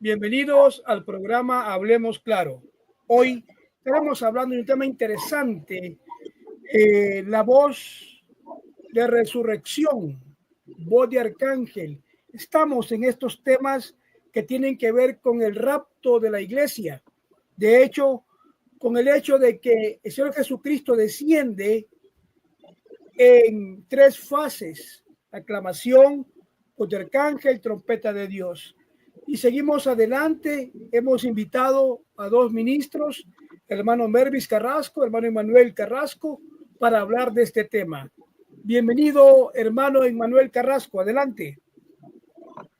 Bienvenidos al programa Hablemos Claro. Hoy estaremos hablando de un tema interesante, la voz de resurrección, voz de arcángel. Estamos en estos temas que tienen que ver con el rapto de la iglesia. De hecho, con el hecho de que el Señor Jesucristo desciende en tres fases: aclamación, voz de arcángel, trompeta de Dios. Y seguimos adelante. Hemos invitado a dos ministros, el hermano Mervis Carrasco, el hermano Emanuel Carrasco, para hablar de este tema. Bienvenido, hermano Emanuel Carrasco. Adelante.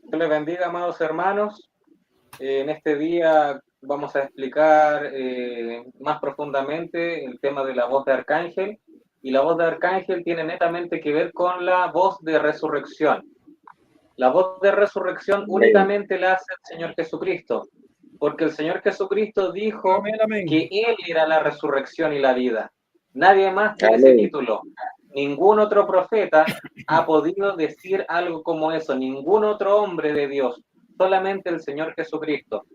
Dios les bendiga, amados hermanos. En este día vamos a explicar más profundamente el tema de la voz de arcángel. Y la voz de arcángel tiene netamente que ver con la voz de resurrección. La voz de resurrección únicamente la hace el Señor Jesucristo, porque el Señor Jesucristo dijo Amén, amén. que Él era la resurrección y la vida. Nadie más tiene ese título. Ningún otro profeta ha podido decir algo como eso, ningún otro hombre de Dios, solamente el Señor Jesucristo.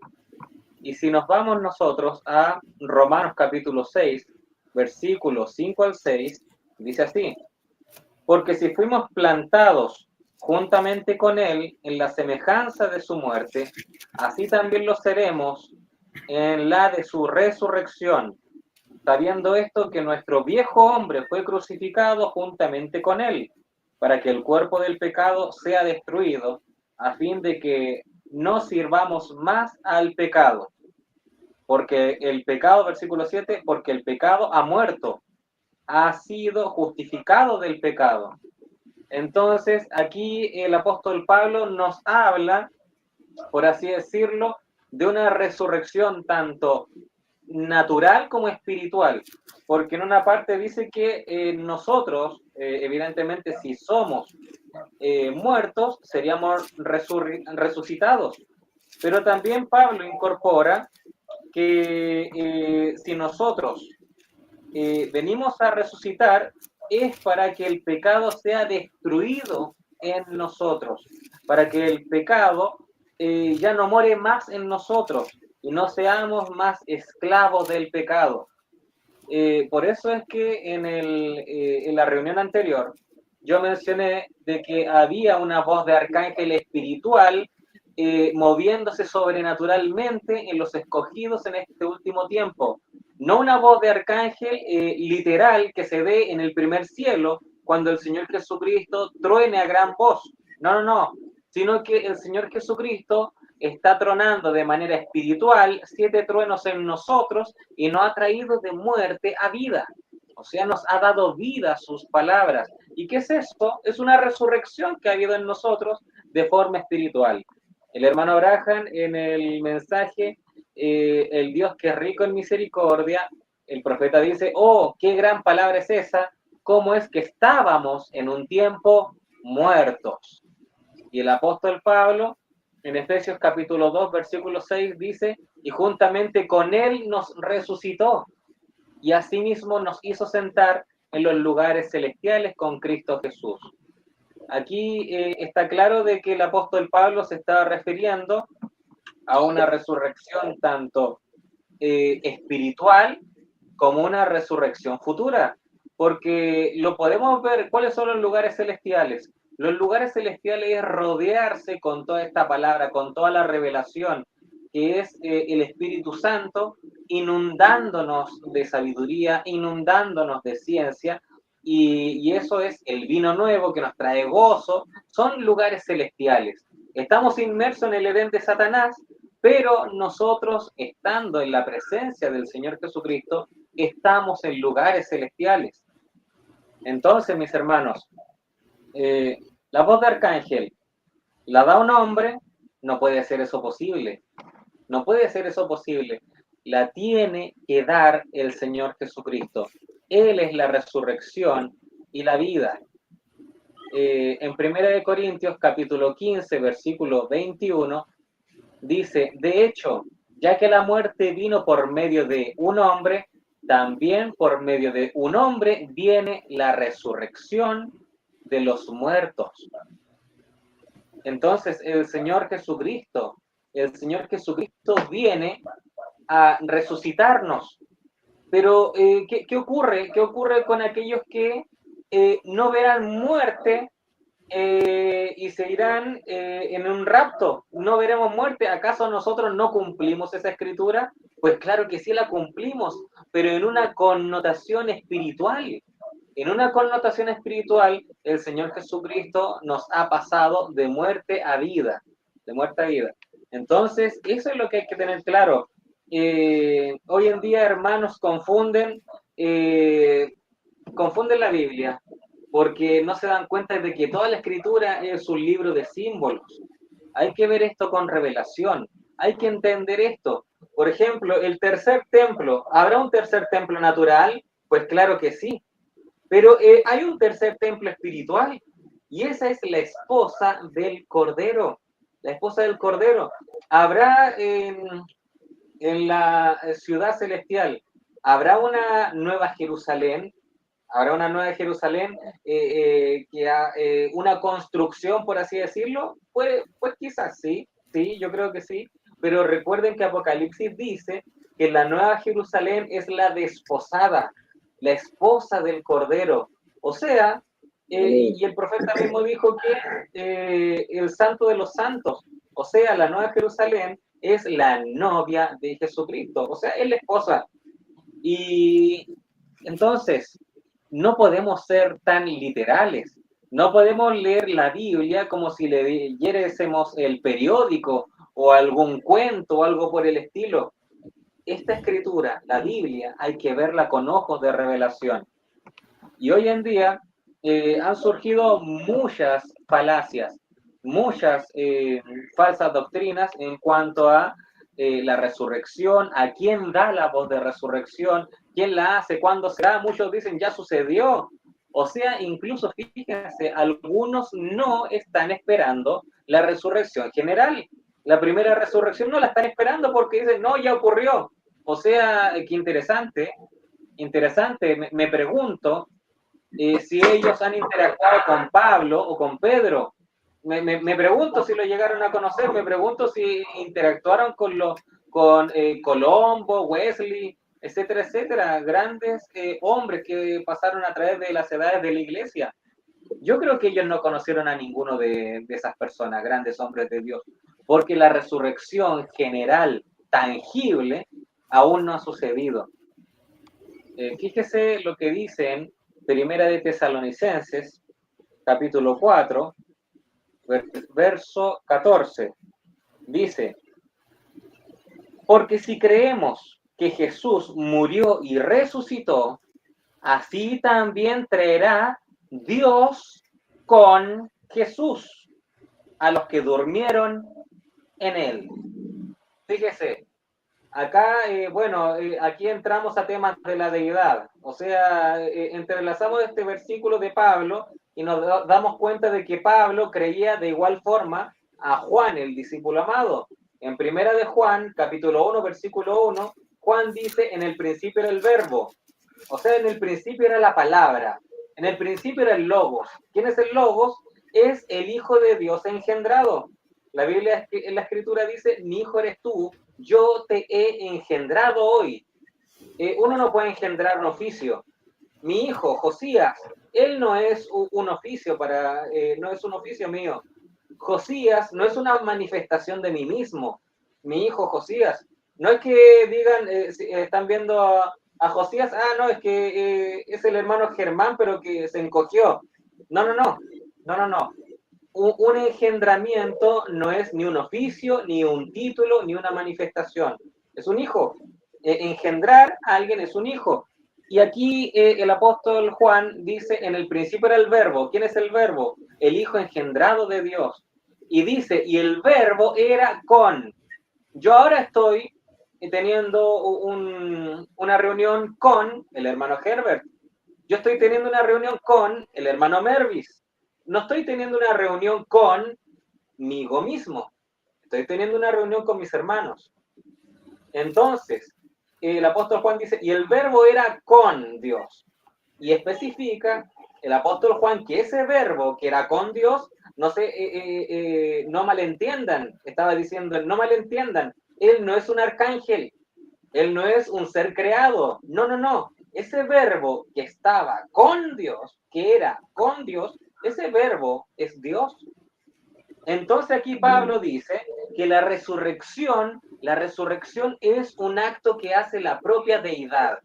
Y si nos vamos nosotros a Romanos capítulo 6, versículos 5 al 6, dice así: porque si fuimos plantados juntamente con Él en la semejanza de su muerte, así también lo seremos en la de su resurrección, sabiendo esto, que nuestro viejo hombre fue crucificado juntamente con Él, para que el cuerpo del pecado sea destruido, a fin de que no sirvamos más al pecado. Porque el pecado, versículo 7, porque el pecado ha muerto, ha sido justificado del pecado. Entonces, aquí el apóstol Pablo nos habla, por así decirlo, de una resurrección tanto natural como espiritual, porque en una parte dice que nosotros, evidentemente, si somos muertos, seríamos resucitados, pero también Pablo incorpora que si nosotros venimos a resucitar, es para que el pecado sea destruido en nosotros, para que el pecado ya no more más en nosotros y no seamos más esclavos del pecado. Por eso es que en la reunión anterior yo mencioné de que había una voz de arcángel espiritual moviéndose sobrenaturalmente en los escogidos en este último tiempo. No una voz de arcángel literal que se ve en el primer cielo cuando el Señor Jesucristo truene a gran voz. No, sino que el Señor Jesucristo está tronando de manera espiritual 7 truenos en nosotros y nos ha traído de muerte a vida. O sea, nos ha dado vida sus palabras. ¿Y qué es esto? Es una resurrección que ha habido en nosotros de forma espiritual. El hermano Abraham en el mensaje, el Dios que es rico en misericordia, el profeta dice: oh, qué gran palabra es esa, cómo es que estábamos en un tiempo muertos. Y el apóstol Pablo, en Efesios capítulo 2, versículo 6, dice: y juntamente con él nos resucitó, y asimismo nos hizo sentar en los lugares celestiales con Cristo Jesús. Aquí está claro de que el apóstol Pablo se estaba refiriendo a una resurrección tanto espiritual como una resurrección futura, porque lo podemos ver. ¿Cuáles son los lugares celestiales? Los lugares celestiales es rodearse con toda esta palabra, con toda la revelación, que es el Espíritu Santo inundándonos de sabiduría, inundándonos de ciencia, y eso es el vino nuevo que nos trae gozo. Son lugares celestiales. Estamos inmersos en el Edén de Satanás, pero nosotros, estando en la presencia del Señor Jesucristo, estamos en lugares celestiales. Entonces, mis hermanos, la voz de arcángel la da un hombre. No puede ser eso posible. No puede ser eso posible. La tiene que dar el Señor Jesucristo. Él es la resurrección y la vida. En 1 Corintios capítulo 15, versículo 21, dice: de hecho, ya que la muerte vino por medio de un hombre, también por medio de un hombre viene la resurrección de los muertos. Entonces, el Señor Jesucristo el Señor Jesucristo viene a resucitarnos. Pero, ¿qué ocurre? ¿Qué ocurre con aquellos que no verán muerte y se irán en un rapto? No veremos muerte. ¿Acaso nosotros no cumplimos esa escritura? Pues claro que sí la cumplimos, pero en una connotación espiritual. En una connotación espiritual, el Señor Jesucristo nos ha pasado de muerte a vida, de muerte a vida. Entonces, eso es lo que hay que tener claro. Hoy en día, hermanos, confunden la Biblia, porque no se dan cuenta de que toda la escritura es un libro de símbolos. Hay que ver esto con revelación, hay que entender esto. Por ejemplo, el tercer templo, ¿habrá un tercer templo natural? Pues claro que sí, pero hay un tercer templo espiritual y esa es la esposa del Cordero. La esposa del Cordero. Habrá en la ciudad celestial, habrá una nueva Jerusalén. Habrá una nueva Jerusalén, una construcción, por así decirlo. Pues quizás sí, sí, yo creo que sí. Pero recuerden que Apocalipsis dice que la nueva Jerusalén es la desposada, la esposa del Cordero. O sea, y el profeta mismo dijo que el santo de los santos, o sea, la nueva Jerusalén es la novia de Jesucristo, o sea, es la esposa. Y entonces, no podemos ser tan literales. No podemos leer la Biblia como si leyésemos el periódico o algún cuento o algo por el estilo. Esta escritura, la Biblia, hay que verla con ojos de revelación. Y hoy en día han surgido muchas falacias, muchas falsas doctrinas en cuanto a la resurrección, a quién da la voz de resurrección, quién la hace, cuándo será. Muchos dicen ya sucedió. O sea, incluso fíjense, algunos no están esperando la resurrección general. La primera resurrección no la están esperando porque dicen, no, ya ocurrió. O sea, qué interesante, me pregunto si ellos han interactuado con Pablo o con Pedro. Me pregunto si lo llegaron a conocer, me pregunto si interactuaron con Colombo, Wesley, etcétera, etcétera, grandes hombres que pasaron a través de las edades de la iglesia. Yo creo que ellos no conocieron a ninguno de esas personas, grandes hombres de Dios, porque la resurrección general, tangible, aún no ha sucedido. Fíjese lo que dicen Primera de Tesalonicenses, capítulo 4, verso 14. Dice, porque si creemos que Jesús murió y resucitó, así también traerá Dios con Jesús a los que durmieron en él. Fíjese, acá, aquí entramos a temas de la deidad, o sea, entrelazamos este versículo de Pablo y nos damos cuenta de que Pablo creía de igual forma a Juan, el discípulo amado. En primera de Juan, capítulo 1, versículo 1, Juan dice, en el principio era el verbo, o sea, en el principio era la palabra, en el principio era el logos. ¿Quién es el logos? Es el Hijo de Dios engendrado. La Biblia en la Escritura dice, mi hijo eres tú, yo te he engendrado hoy. Uno no puede engendrar un oficio. Mi hijo, Josías, él no es un oficio no es un oficio mío. Josías no es una manifestación de mí mismo. Mi hijo Josías. No es que digan, si están viendo a Josías, no, es que es el hermano Germán, pero que se encogió. No. Un engendramiento no es ni un oficio, ni un título, ni una manifestación. Es un hijo. Engendrar a alguien es un hijo. Y aquí el apóstol Juan dice, en el principio era el verbo. ¿Quién es el verbo? El hijo engendrado de Dios. Y dice, y el verbo era con. Yo ahora estoy teniendo una reunión con el hermano Herbert. Yo estoy teniendo una reunión con el hermano Mervis. No estoy teniendo una reunión conmigo mismo. Estoy teniendo una reunión con mis hermanos. Entonces, el apóstol Juan dice, y el verbo era con Dios. Y especifica el apóstol Juan que ese verbo que era con Dios no no malentiendan, estaba diciendo, no malentiendan, él no es un arcángel, él no es un ser creado, no, no, no, ese verbo que estaba con Dios, que era con Dios, ese verbo es Dios. Entonces aquí Pablo dice que la resurrección es un acto que hace la propia deidad.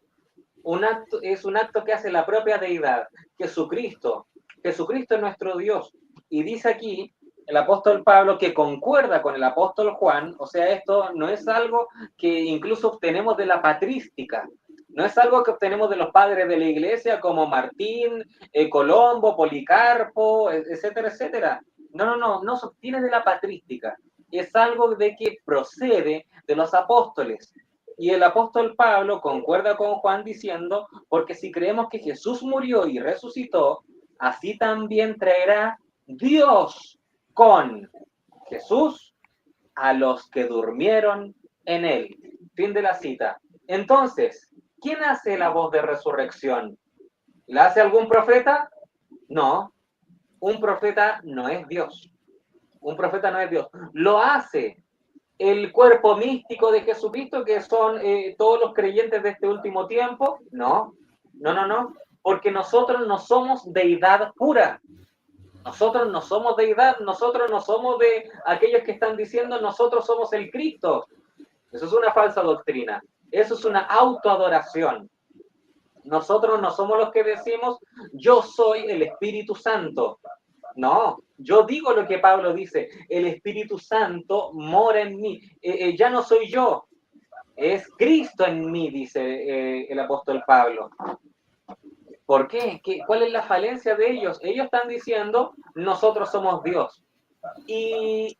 Es un acto que hace la propia deidad, Jesucristo. Jesucristo es nuestro Dios. Y dice aquí el apóstol Pablo que concuerda con el apóstol Juan, o sea, esto no es algo que incluso obtenemos de la patrística, no es algo que obtenemos de los padres de la iglesia como Martín, Colombo, Policarpo, etcétera, etcétera. No se obtiene de la patrística. Es algo de que procede de los apóstoles. Y el apóstol Pablo concuerda con Juan diciendo, porque si creemos que Jesús murió y resucitó, así también traerá Dios con Jesús a los que durmieron en él. Fin de la cita. Entonces, ¿quién hace la voz de resurrección? ¿La hace algún profeta? No. Un profeta no es Dios. Un profeta no es Dios. Lo hace el cuerpo místico de Jesucristo, que son todos los creyentes de este último tiempo. No. Porque nosotros no somos deidad pura. Nosotros no somos deidad, nosotros no somos de aquellos que están diciendo nosotros somos el Cristo. Eso es una falsa doctrina. Eso es una autoadoración. Nosotros no somos los que decimos yo soy el Espíritu Santo. No, yo digo lo que Pablo dice, el Espíritu Santo mora en mí. Ya no soy yo, es Cristo en mí, dice el apóstol Pablo. ¿Por qué? ¿Cuál es la falencia de ellos? Ellos están diciendo, nosotros somos Dios. Y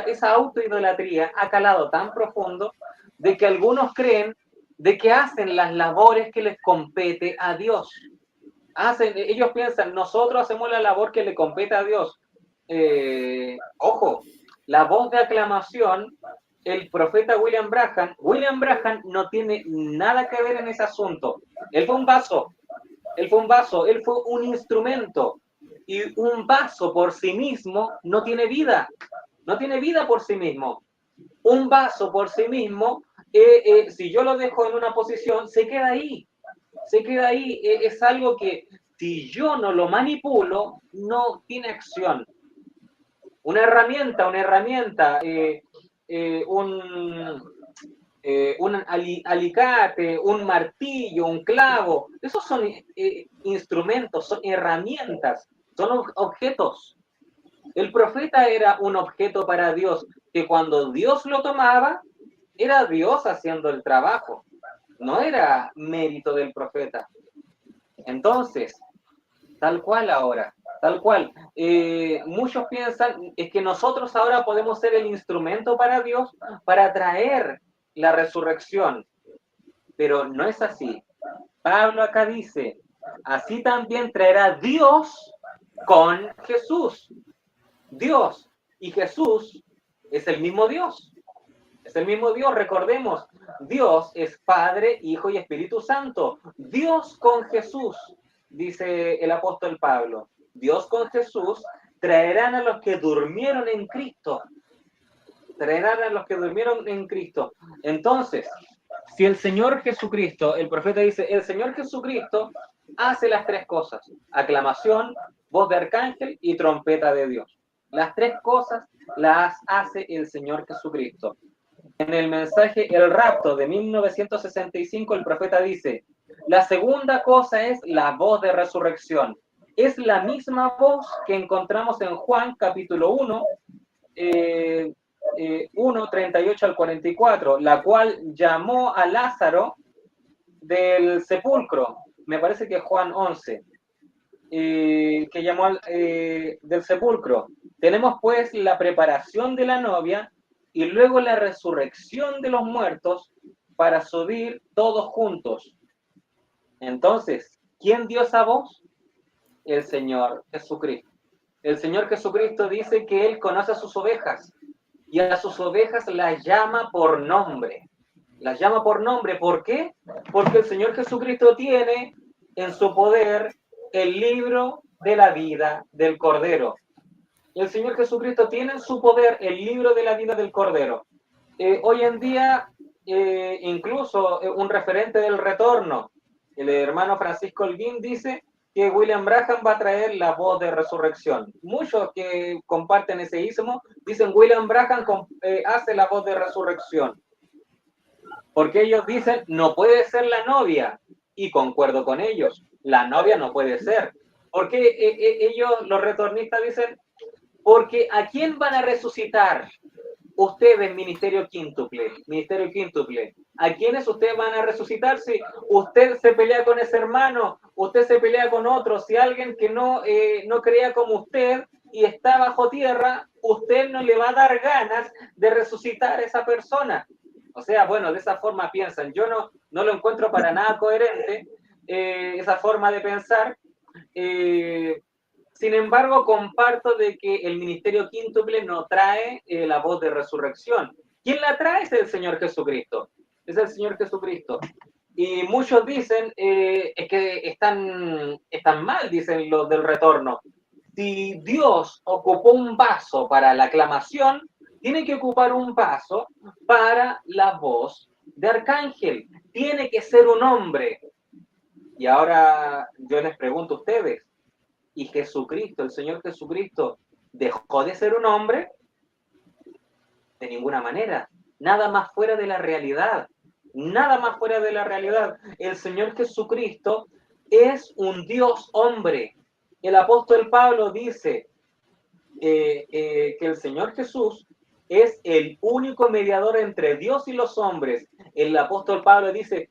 esa autoidolatría ha calado tan profundo de que algunos creen de que hacen las labores que les compete a Dios. Ellos piensan, nosotros hacemos la labor que le compete a Dios. Ojo, la voz de aclamación, el profeta William Branham no tiene nada que ver en ese asunto. Él fue un vaso, él fue un instrumento. Y un vaso por sí mismo no tiene vida por sí mismo. Un vaso por sí mismo, si yo lo dejo en una posición, se queda ahí. Es algo que si yo no lo manipulo, no tiene acción. Una herramienta, un alicate, un martillo, un clavo, esos son instrumentos, son herramientas, son objetos. El profeta era un objeto para Dios, que cuando Dios lo tomaba, era Dios haciendo el trabajo, no era mérito del profeta. Entonces, tal cual ahora, tal cual. Muchos piensan es que nosotros ahora podemos ser el instrumento para Dios para traer la resurrección, pero no es así. Pablo acá dice, así también traerá Dios con Jesús. Dios y Jesús es el mismo Dios. Es el mismo Dios, recordemos. Dios es Padre, Hijo y Espíritu Santo. Dios con Jesús, dice el apóstol Pablo. Dios con Jesús traerán a los que durmieron en Cristo. Traerán a los que durmieron en Cristo. Entonces, si el Señor Jesucristo, el profeta dice, el Señor Jesucristo hace las tres cosas: aclamación, voz de arcángel y trompeta de Dios. Las tres cosas las hace el Señor Jesucristo. En el mensaje El Rapto de 1965, el profeta dice, la segunda cosa es la voz de resurrección. Es la misma voz que encontramos en Juan capítulo 1, 1, 38 al 44, la cual llamó a Lázaro del sepulcro. Me parece que es Juan 11, que llamó del sepulcro. Tenemos pues la preparación de la novia y luego la resurrección de los muertos para subir todos juntos. Entonces, ¿quién dio esa voz? El Señor Jesucristo. El Señor Jesucristo dice que Él conoce a sus ovejas y a sus ovejas las llama por nombre. Las llama por nombre. ¿Por qué? Porque el Señor Jesucristo tiene en su poder el libro de la vida del Cordero. El Señor Jesucristo tiene en su poder el libro de la vida del Cordero. Hoy en día, incluso un referente del retorno, el hermano Francisco Holguín, dice que William Branham va a traer la voz de resurrección. Muchos que comparten ese ismo dicen William Branham hace la voz de resurrección. Porque ellos dicen, no puede ser la novia. Y concuerdo con ellos, la novia no puede ser. Porque ellos, los retornistas, dicen, porque ¿a quién van a resucitar? Ustedes, ministerio quíntuple. ¿A quiénes ustedes van a resucitar? Si usted se pelea con ese hermano, usted se pelea con otro, si alguien que no crea como usted y está bajo tierra, usted no le va a dar ganas de resucitar a esa persona. O sea, bueno, de esa forma piensan. Yo no lo encuentro para nada coherente, esa forma de pensar. Sin embargo, comparto de que el ministerio quíntuple no trae la voz de resurrección. ¿Quién la trae? Es el Señor Jesucristo. Es el Señor Jesucristo. Y muchos dicen es que están mal, dicen los del retorno. Si Dios ocupó un vaso para la aclamación, tiene que ocupar un vaso para la voz de arcángel. Tiene que ser un hombre. Y ahora yo les pregunto a ustedes, ¿y Jesucristo, el Señor Jesucristo, dejó de ser un hombre? De ninguna manera. Nada más fuera de la realidad. Nada más fuera de la realidad. El Señor Jesucristo es un Dios hombre. El apóstol Pablo dice que el Señor Jesús es el único mediador entre Dios y los hombres. El apóstol Pablo dice,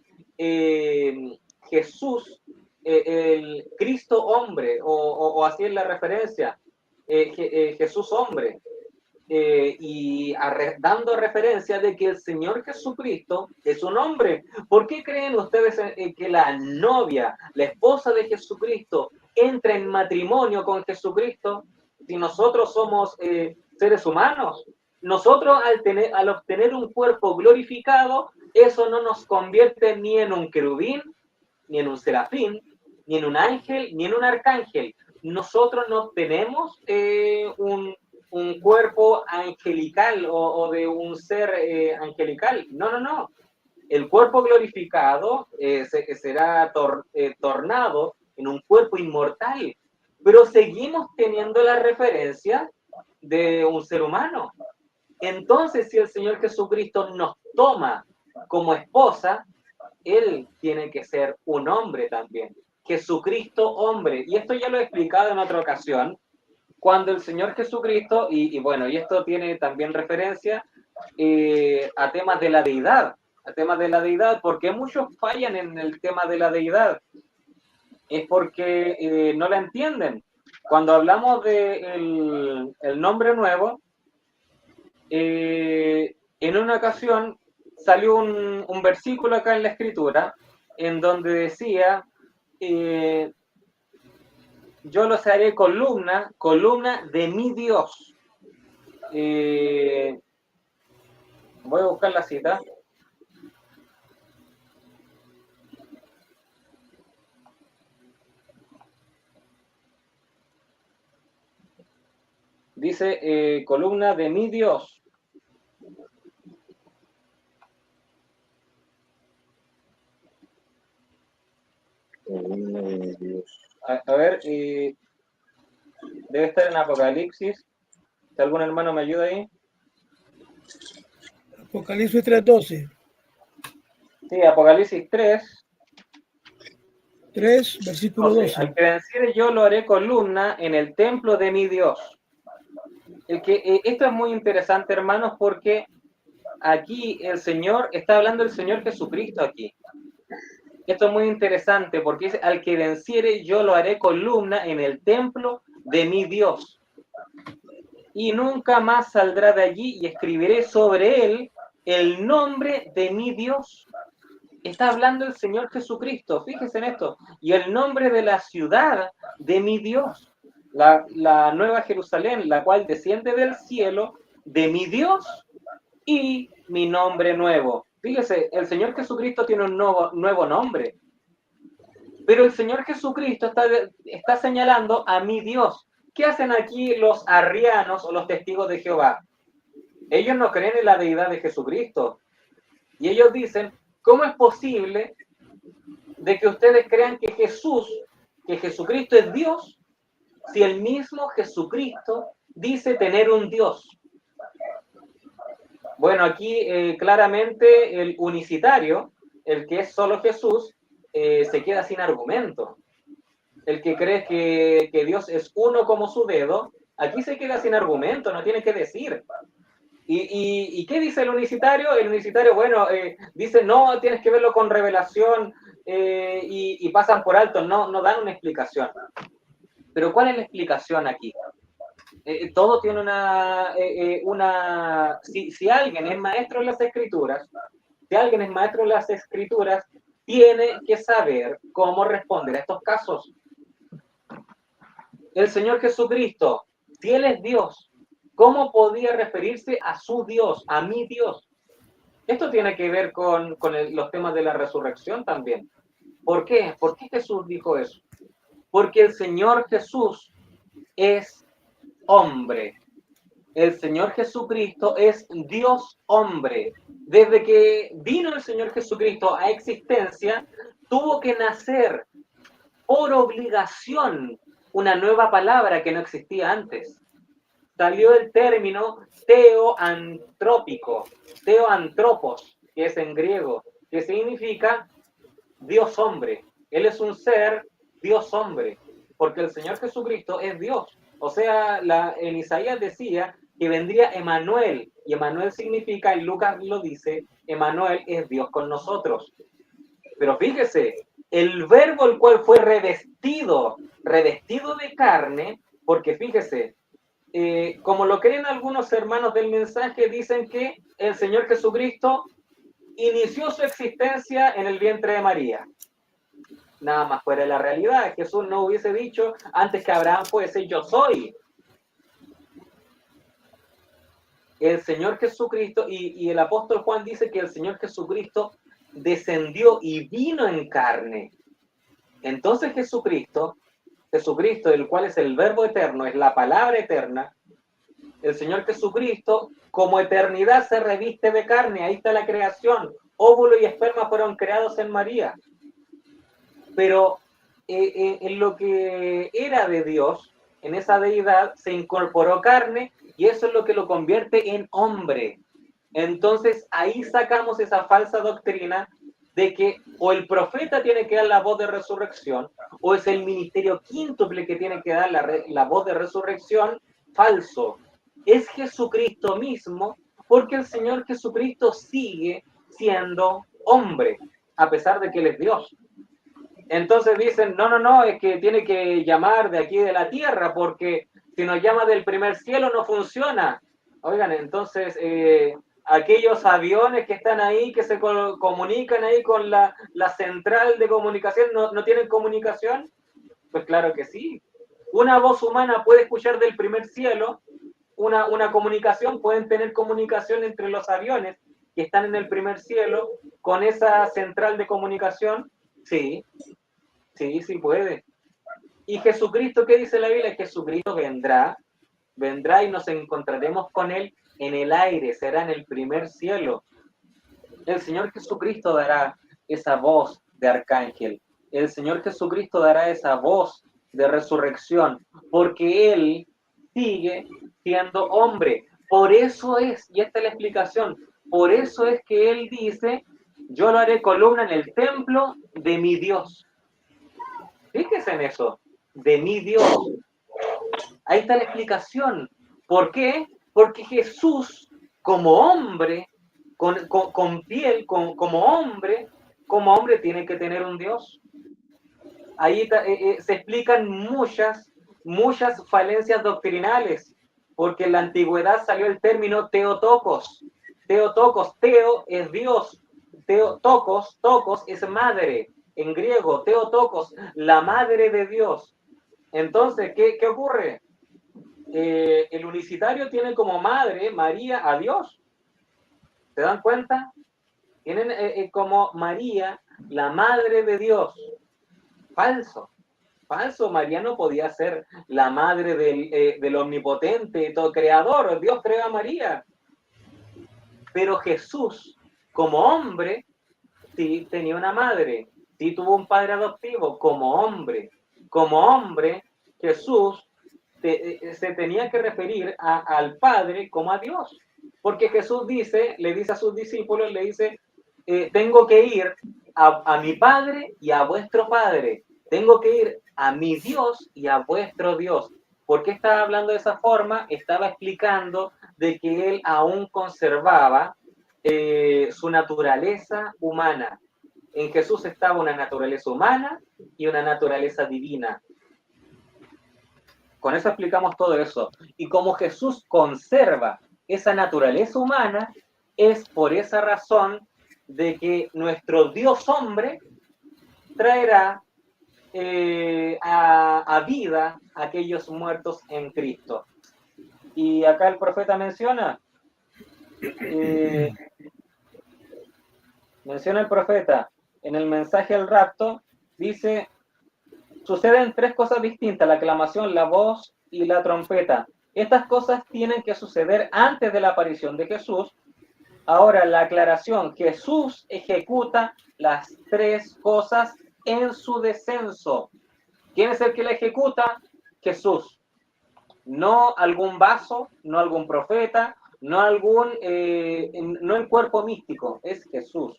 Jesús, el Cristo hombre, o así es la referencia, Jesús hombre, dando referencia de que el Señor Jesucristo es un hombre. ¿Por qué creen ustedes que la novia, la esposa de Jesucristo, entra en matrimonio con Jesucristo si nosotros somos seres humanos? Nosotros al obtener un cuerpo glorificado, eso no nos convierte ni en un querubín, ni en un serafín, ni en un ángel, ni en un arcángel. Nosotros no tenemos un cuerpo angelical o de un ser angelical. No. El cuerpo glorificado será tornado en un cuerpo inmortal, pero seguimos teniendo la referencia de un ser humano. Entonces, si el Señor Jesucristo nos toma como esposa, Él tiene que ser un hombre también. Jesucristo hombre. Y esto ya lo he explicado en otra ocasión, cuando el Señor Jesucristo, y esto tiene también referencia a temas de la deidad, porque muchos fallan en el tema de la deidad, es porque no la entienden. Cuando hablamos de el nombre nuevo, en una ocasión salió un versículo acá en la Escritura, en donde decía, yo los haré columna de mi Dios. Voy a buscar la cita. Dice, columna de mi Dios. A ver, debe estar en Apocalipsis. Si algún hermano me ayuda ahí. Apocalipsis 3:12. Sí, Apocalipsis 3, versículo 12. Al que venciere yo lo haré columna en el templo de mi Dios. Esto es muy interesante, hermanos, porque aquí el Señor, está hablando el Señor Jesucristo aquí. Esto es muy interesante porque dice, al que venciere yo lo haré columna en el templo de mi Dios. Y nunca más saldrá de allí y escribiré sobre él el nombre de mi Dios. Está hablando el Señor Jesucristo, fíjense en esto. Y el nombre de la ciudad de mi Dios, la nueva Jerusalén, la cual desciende del cielo de mi Dios y mi nombre nuevo. Fíjese, el Señor Jesucristo tiene un nuevo nombre. Pero el Señor Jesucristo está señalando a mi Dios. ¿Qué hacen aquí los arrianos o los testigos de Jehová? Ellos no creen en la deidad de Jesucristo. Y ellos dicen, ¿cómo es posible de que ustedes crean que Jesucristo es Dios, si el mismo Jesucristo dice tener un Dios? Bueno, aquí claramente el unicitario, el que es solo Jesús, se queda sin argumento. El que cree que Dios es uno como su dedo, aquí se queda sin argumento, no tiene que decir. ¿Y qué dice el unicitario? El unicitario, bueno, dice, no, tienes que verlo con revelación y pasan por alto, no dan una explicación. Pero ¿cuál es la explicación aquí? Todo tiene una si alguien es maestro en las escrituras, tiene que saber cómo responder a estos casos. El Señor Jesucristo, si Él es Dios, ¿cómo podía referirse a su Dios, a mi Dios? Esto tiene que ver con los temas de la resurrección también. ¿Por qué? ¿Por qué Jesús dijo eso? Porque el Señor Jesús es hombre. El Señor Jesucristo es Dios hombre. Desde que vino el Señor Jesucristo a existencia, tuvo que nacer por obligación una nueva palabra que no existía antes. Salió el término teoantrópico, teoantropos, que es en griego, que significa Dios hombre. Él es un ser Dios hombre, porque el Señor Jesucristo es Dios. O sea, en Isaías decía que vendría Emanuel, y Emanuel significa, y Lucas lo dice, Emanuel es Dios con nosotros. Pero fíjese, el verbo el cual fue revestido de carne, porque fíjese, como lo creen algunos hermanos del mensaje, dicen que el Señor Jesucristo inició su existencia en el vientre de María. Nada más fuera de la realidad. Jesús no hubiese dicho antes que Abraham fuese yo soy. El Señor Jesucristo, y el apóstol Juan dice que el Señor Jesucristo descendió y vino en carne. Entonces Jesucristo, el cual es el verbo eterno, es la palabra eterna, el Señor Jesucristo, como eternidad se reviste de carne. Ahí está la creación. Óvulo y esperma fueron creados en María. Pero en lo que era de Dios, en esa deidad, se incorporó carne y eso es lo que lo convierte en hombre. Entonces ahí sacamos esa falsa doctrina de que o el profeta tiene que dar la voz de resurrección o es el ministerio quíntuple que tiene que dar la voz de resurrección. Falso. Es Jesucristo mismo, porque el Señor Jesucristo sigue siendo hombre, a pesar de que Él es Dios. Entonces dicen, no, es que tiene que llamar de aquí de la tierra, porque si nos llama del primer cielo no funciona. Oigan, entonces aquellos aviones que están ahí, que se comunican ahí con la central de comunicación, ¿no tienen comunicación? Pues claro que sí. Una voz humana puede escuchar del primer cielo, una comunicación, pueden tener comunicación entre los aviones que están en el primer cielo con esa central de comunicación. Sí, sí puede. ¿Y Jesucristo qué dice la Biblia? Jesucristo vendrá y nos encontraremos con Él en el aire, será en el primer cielo. El Señor Jesucristo dará esa voz de arcángel. El Señor Jesucristo dará esa voz de resurrección, porque Él sigue siendo hombre. Por eso es, y esta es la explicación, por eso es que Él dice, yo lo haré columna en el templo de mi Dios. Fíjese en eso, de mi Dios. Ahí está la explicación. ¿Por qué? Porque Jesús, como hombre, con piel, como hombre tiene que tener un Dios. Ahí se explican muchas falencias doctrinales, porque en la antigüedad salió el término Teotokos. Teotokos, Teo es Dios, Teotokos, tokos es madre, en griego, Teotokos, la madre de Dios. Entonces, ¿qué ocurre? El unicitario tiene como madre María a Dios. ¿Se dan cuenta? Tienen como María, la madre de Dios. Falso. Falso, María no podía ser la madre del omnipotente, todo creador. Dios creó a María. Pero Jesús, como hombre, sí tenía una madre, sí tuvo un padre adoptivo, como hombre. Como hombre, Jesús se tenía que referir al Padre como a Dios. Porque Jesús le dice a sus discípulos, le dice, tengo que ir a mi Padre y a vuestro Padre. Tengo que ir a mi Dios y a vuestro Dios. ¿Por qué estaba hablando de esa forma? Estaba explicando de que él aún conservaba su naturaleza humana. En Jesús estaba una naturaleza humana y una naturaleza divina. Con eso explicamos todo eso. Y como Jesús conserva esa naturaleza humana, es por esa razón de que nuestro Dios hombre traerá a vida a aquellos muertos en Cristo. Y acá el profeta menciona el profeta en el mensaje del rapto, dice, suceden tres cosas distintas, la aclamación, la voz y la trompeta. Estas cosas tienen que suceder antes de la aparición de Jesús. Ahora, la aclaración, Jesús ejecuta las tres cosas en su descenso. ¿Quién es el que la ejecuta? Jesús. No algún vaso, no algún profeta, no el cuerpo místico, es Jesús.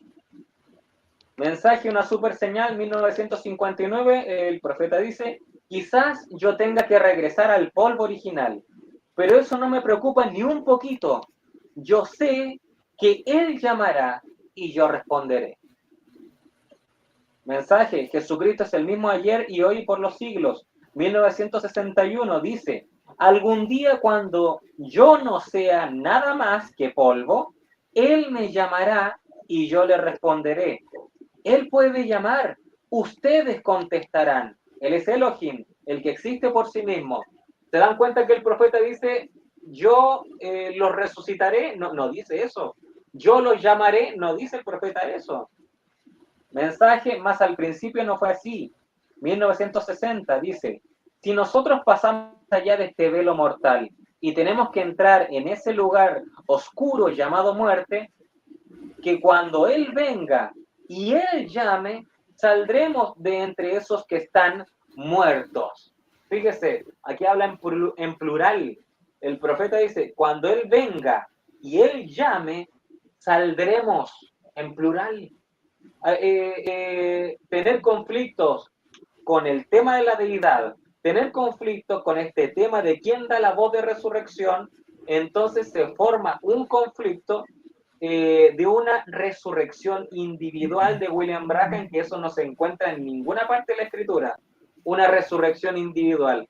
Mensaje, una super señal, 1959, el profeta dice, quizás yo tenga que regresar al polvo original, pero eso no me preocupa ni un poquito. Yo sé que Él llamará y yo responderé. Mensaje, Jesucristo es el mismo ayer y hoy por los siglos. 1961 dice, algún día cuando yo no sea nada más que polvo, Él me llamará y yo le responderé. Él puede llamar, ustedes contestarán. Él es Elohim, el que existe por sí mismo. ¿Se dan cuenta que el profeta dice, yo los resucitaré? No dice eso. Yo los llamaré, no dice el profeta eso. Mensaje, más al principio no fue así. 1960 dice, si nosotros pasamos allá de este velo mortal y tenemos que entrar en ese lugar oscuro llamado muerte, que cuando Él venga y Él llame, saldremos de entre esos que están muertos. Fíjese, aquí habla en plural. El profeta dice, cuando Él venga y Él llame, saldremos en plural. Tener conflictos con el tema de la deidad, tener conflictos con este tema de quién da la voz de resurrección, entonces se forma un conflicto de una resurrección individual de William Branham, que eso no se encuentra en ninguna parte de la escritura, una resurrección individual.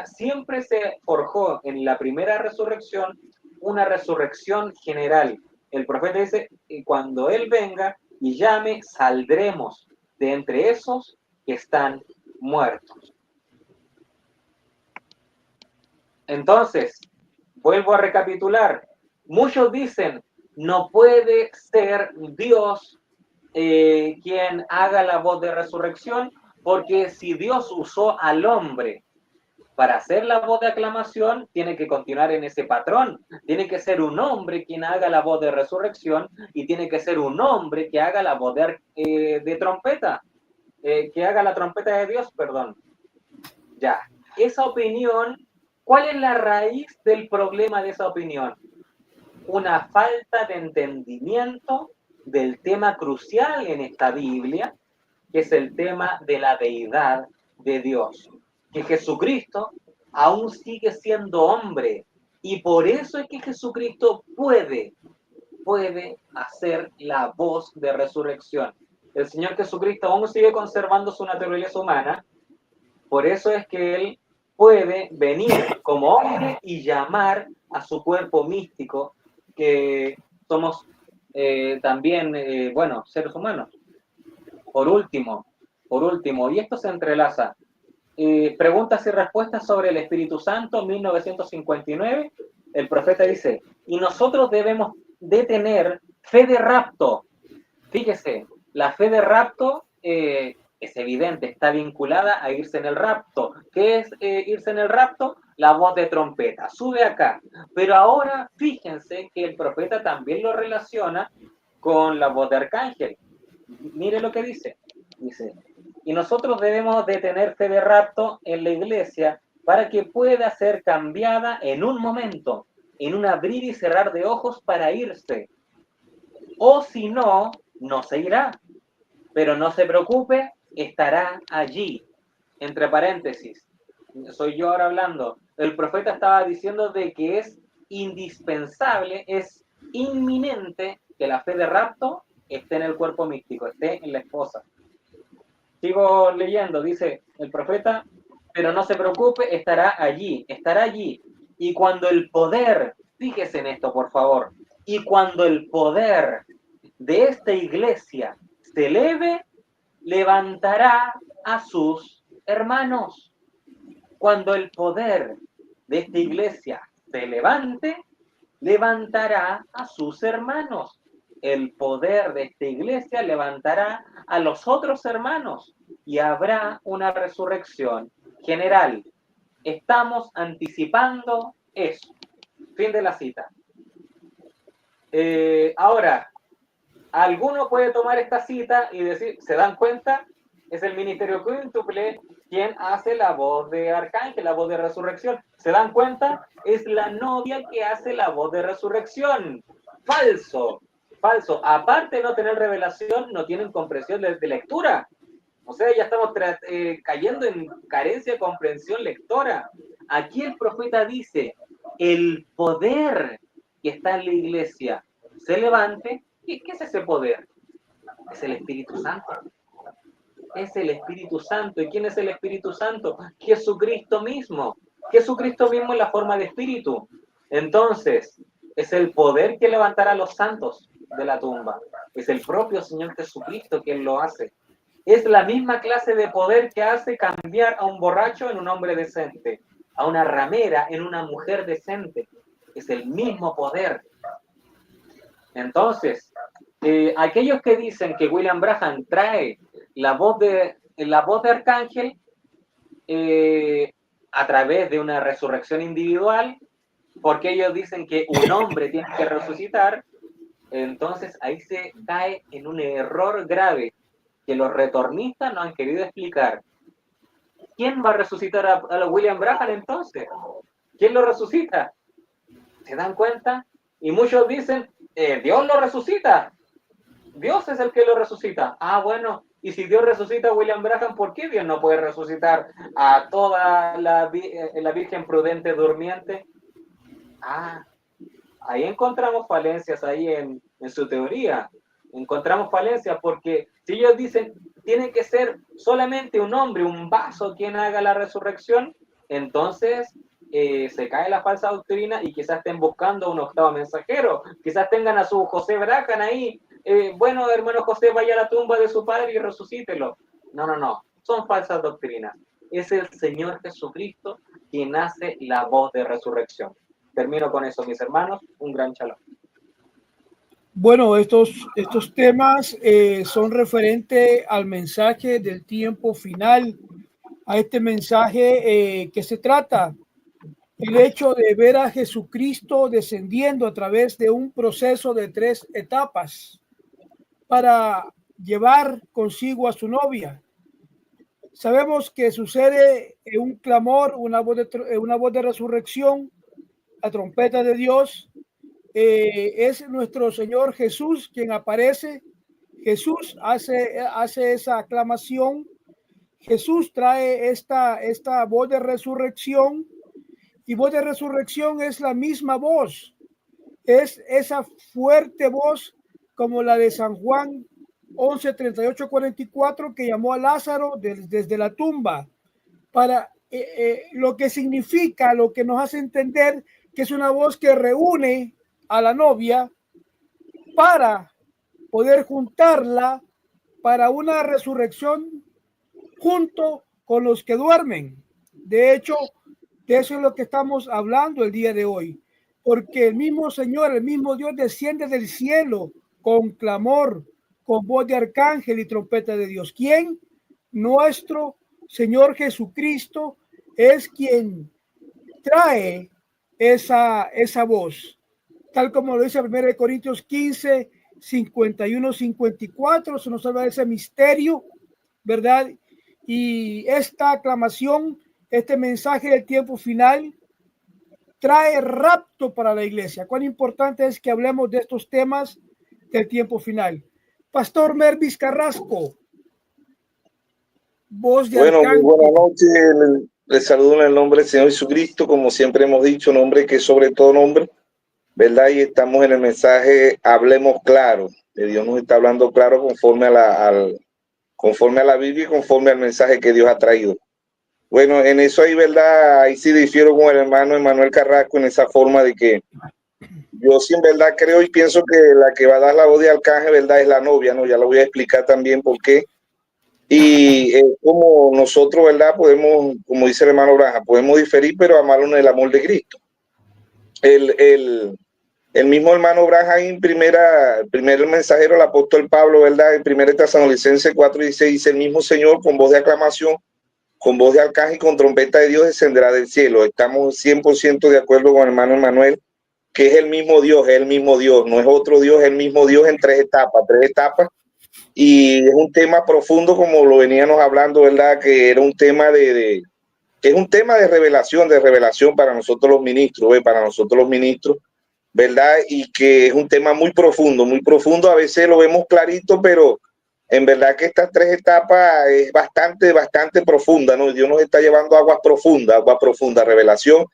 Siempre se forjó en la primera resurrección una resurrección general. El profeta dice, cuando Él venga y llame, saldremos de entre esos que están muertos. Entonces, vuelvo a recapitular. Muchos dicen, no puede ser Dios quien haga la voz de resurrección, porque si Dios usó al hombre para hacer la voz de aclamación, tiene que continuar en ese patrón. Tiene que ser un hombre quien haga la voz de resurrección y tiene que ser un hombre que haga la voz de trompeta, que haga la trompeta de Dios, perdón. Ya, esa opinión, ¿cuál es la raíz del problema de esa opinión? Una falta de entendimiento del tema crucial en esta Biblia, que es el tema de la deidad de Dios. Que Jesucristo aún sigue siendo hombre y por eso es que Jesucristo puede hacer la voz de resurrección. El Señor Jesucristo aún sigue conservando su naturaleza humana, por eso es que Él puede venir como hombre y llamar a su cuerpo místico, que somos también, seres humanos. Por último, y esto se entrelaza, preguntas y respuestas sobre el Espíritu Santo, 1959, el profeta dice, y nosotros debemos de tener fe de rapto. Fíjese, la fe de rapto Es evidente, está vinculada a irse en el rapto. ¿Qué es irse en el rapto? La voz de trompeta. Sube acá. Pero ahora fíjense que el profeta también lo relaciona con la voz de arcángel. Mire lo que dice. Dice, y nosotros debemos de tener fe de rapto en la iglesia para que pueda ser cambiada en un momento, en un abrir y cerrar de ojos para irse. O si no, no se irá. Pero no se preocupe, estará allí. Entre paréntesis, soy yo ahora hablando. El profeta estaba diciendo de que es indispensable, es inminente que la fe de rapto esté en el cuerpo místico, esté en la esposa. Sigo leyendo, dice el profeta, pero no se preocupe, estará allí, estará allí. Y cuando el poder, fíjese en esto por favor, y cuando el poder de esta iglesia se eleve, levantará a sus hermanos. Cuando el poder de esta iglesia se levante, levantará a sus hermanos. El poder de esta iglesia levantará a los otros hermanos y habrá una resurrección general. Estamos anticipando eso. Fin de la cita. Ahora, alguno puede tomar esta cita y decir, ¿se dan cuenta? Es el ministerio quíntuple quien hace la voz de arcángel, la voz de resurrección. ¿Se dan cuenta? Es la novia que hace la voz de resurrección. Falso, falso. Aparte de no tener revelación, no tienen comprensión de lectura. O sea, ya estamos cayendo en carencia de comprensión lectora. Aquí el profeta dice, el poder que está en la iglesia se levante. ¿Qué es ese poder? Es el Espíritu Santo. Es el Espíritu Santo. ¿Y quién es el Espíritu Santo? Jesucristo mismo. Jesucristo mismo en la forma de Espíritu. Entonces, es el poder que levantará a los santos de la tumba. Es el propio Señor Jesucristo quien lo hace. Es la misma clase de poder que hace cambiar a un borracho en un hombre decente, a una ramera en una mujer decente. Es el mismo poder. Entonces, aquellos que dicen que William Branham trae la voz de Arcángel a través de una resurrección individual, porque ellos dicen que un hombre tiene que resucitar, entonces ahí se cae en un error grave que los retornistas no han querido explicar. ¿Quién va a resucitar a William Branham entonces? ¿Quién lo resucita? ¿Se dan cuenta? Y muchos dicen, Dios lo resucita. Dios es el que lo resucita. Ah, bueno, y si Dios resucita a William Branham, ¿por qué Dios no puede resucitar a toda la Virgen prudente durmiente? Ah, ahí encontramos falencias ahí en su teoría. Encontramos falencias porque si ellos dicen, tiene que ser solamente un hombre, un vaso quien haga la resurrección, entonces se cae la falsa doctrina y quizás estén buscando un octavo mensajero, quizás tengan a su José Branham ahí, bueno, hermano José, vaya a la tumba de su padre y resucítelo. No, son falsas doctrinas. Es el Señor Jesucristo quien hace la voz de resurrección. Termino con eso, mis hermanos, un gran shalom. Bueno, estos temas son referentes al mensaje del tiempo final, a este mensaje que se trata el hecho de ver a Jesucristo descendiendo a través de un proceso de 3 etapas para llevar consigo a su novia. Sabemos que sucede un clamor, una voz de resurrección, la trompeta de Dios. Es nuestro Señor Jesús quien aparece. Jesús hace esa aclamación. Jesús trae esta voz de resurrección. Y voz de resurrección es la misma voz, es esa fuerte voz como la de San Juan 11, 38, 44 que llamó a Lázaro desde la tumba, para lo que significa, lo que nos hace entender que es una voz que reúne a la novia para poder juntarla para una resurrección junto con los que duermen. De hecho, de eso es lo que estamos hablando el día de hoy, porque el mismo Señor, el mismo Dios desciende del cielo con clamor, con voz de arcángel y trompeta de Dios. ¿Quién? nuestro Señor Jesucristo es quien trae esa voz, tal como lo dice 1 Corintios 15, 51, 54, se nos habla de ese misterio, ¿verdad? Y esta aclamación, este mensaje del tiempo final, trae rapto para la iglesia. Cuán importante es que hablemos de estos temas del tiempo final. Pastor Mervis Carrasco, voz de Bueno, muy arcángel. buenas noches. Les saludo en el nombre del Señor Jesucristo, como siempre hemos dicho, nombre que es sobre todo nombre, ¿verdad? Y estamos en el mensaje Hablemos Claro, que Dios nos está hablando claro conforme a la Biblia y conforme al mensaje que Dios ha traído. Bueno, en eso ahí, ¿verdad? Ahí sí difiero con el hermano Emanuel Carrasco en esa forma de que yo sí en verdad creo y pienso que la que va a dar la voz de arcángel, ¿verdad? Es la novia, ¿no? Ya lo voy a explicar también por qué. Y como nosotros, ¿verdad? Podemos, como dice el hermano Braja, podemos diferir, pero amarlo en el amor de Cristo. El mismo hermano Braja en primer mensajero, el apóstol Pablo, ¿verdad? En 1 Tesalonicenses 4:16 dice: el mismo Señor con voz de aclamación, con voz de arcángel y con trompeta de Dios descenderá del cielo. Estamos 100% de acuerdo con el hermano Emanuel, que es el mismo Dios, no es otro Dios, es el mismo Dios en tres etapas. Y es un tema profundo, como lo veníamos hablando, ¿verdad? Que era un tema que es un tema de revelación para nosotros los ministros, ¿verdad? Y que es un tema muy profundo, a veces lo vemos clarito, pero en verdad que estas tres etapas es bastante profunda, ¿no? Dios nos está llevando a aguas profundas, revelación,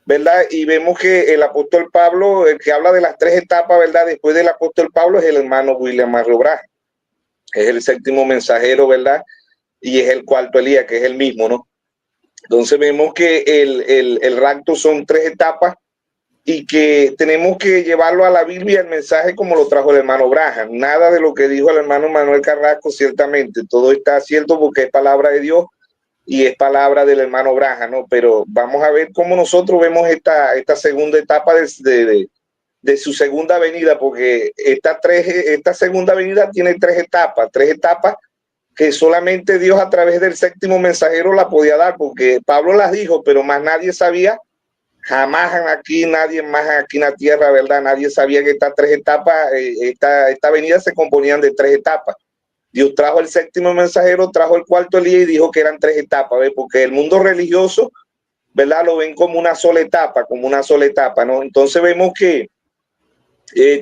¿verdad? Y vemos que el apóstol Pablo, el que habla de las tres etapas, ¿verdad? Después del apóstol Pablo es el hermano William Marlowe Branham. Es el séptimo mensajero, ¿verdad? Y es el cuarto Elías, que es el mismo, ¿no? Entonces vemos que el rapto son tres etapas y que tenemos que llevarlo a la Biblia, el mensaje como lo trajo el hermano Branham. Nada de lo que dijo el hermano Manuel Carrasco, ciertamente, todo está cierto porque es palabra de Dios y es palabra del hermano Branham, ¿no? Pero vamos a ver cómo nosotros vemos esta segunda etapa de su segunda venida, porque esta segunda venida tiene tres etapas que solamente Dios a través del séptimo mensajero la podía dar, porque Pablo las dijo, pero más nadie sabía, jamás nadie más aquí en la tierra, ¿verdad? Nadie sabía que estas tres etapas, esta venida se componían de tres etapas. Dios trajo el séptimo mensajero, trajo el cuarto Elías y dijo que eran tres etapas, ¿ves? Porque el mundo religioso, ¿verdad? Lo ven como una sola etapa, ¿no? Entonces vemos que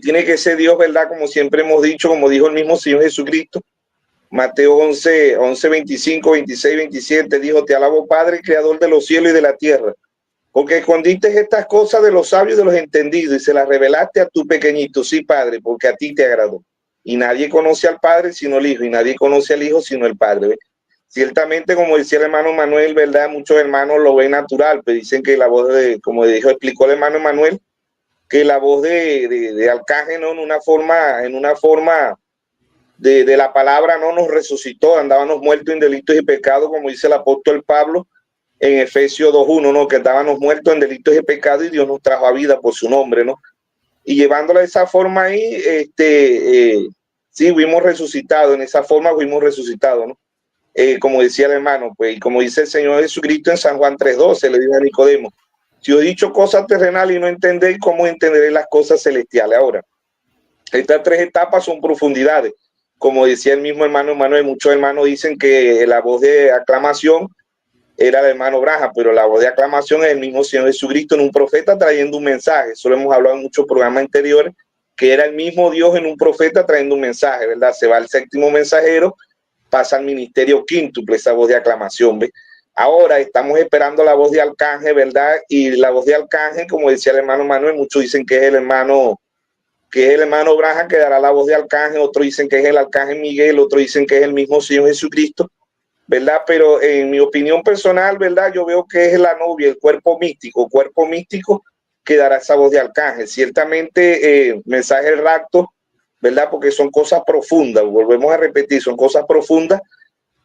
tiene que ser Dios, ¿verdad? Como siempre hemos dicho, como dijo el mismo Señor Jesucristo, Mateo 11, 25, 26, 27, dijo: te alabo, Padre, creador de los cielos y de la tierra, porque escondiste estas cosas de los sabios y de los entendidos y se las revelaste a tu pequeñito. Sí, Padre, porque a ti te agradó. Y nadie conoce al Padre sino el Hijo, y nadie conoce al Hijo sino el Padre. ¿Ves? Ciertamente, como decía el hermano Manuel, ¿verdad? Muchos hermanos lo ven natural, pero dicen que la voz como explicó el hermano Manuel, que la voz de arcángel, ¿no? en una forma de la palabra, no nos resucitó, andábamos muertos en delitos y pecados, como dice el apóstol Pablo en Efesios 2:1, ¿no? Que andábamos muertos en delitos y pecados y Dios nos trajo a vida por su nombre, ¿no? Y llevándola de esa forma ahí, sí, fuimos resucitados, en esa forma fuimos resucitados, ¿no? Como decía el hermano, pues, y como dice el Señor Jesucristo en San Juan 3:12, le dijo a Nicodemo: si os he dicho cosas terrenales y no entendéis, ¿cómo entenderéis las cosas celestiales? Ahora, estas tres etapas son profundidades. Como decía el mismo hermano Manuel, muchos hermanos dicen que la voz de aclamación era el hermano Branham, pero la voz de aclamación es el mismo Señor Jesucristo en un profeta trayendo un mensaje. Eso lo hemos hablado en muchos programas anteriores, que era el mismo Dios en un profeta trayendo un mensaje, ¿verdad? Se va al séptimo mensajero, pasa al ministerio quíntuple, esa voz de aclamación, ¿ves? Ahora estamos esperando la voz de arcángel, ¿verdad? Y la voz de arcángel, como decía el hermano Manuel, muchos dicen que es el hermano Branham que dará la voz de arcángel, otros dicen que es el arcángel Miguel, otros dicen que es el mismo Señor Jesucristo, ¿verdad? Pero en mi opinión personal, ¿verdad? Yo veo que es la novia, el cuerpo místico que dará esa voz de arcángel. Ciertamente, mensaje del rapto, ¿verdad? Porque son cosas profundas, volvemos a repetir, son cosas profundas.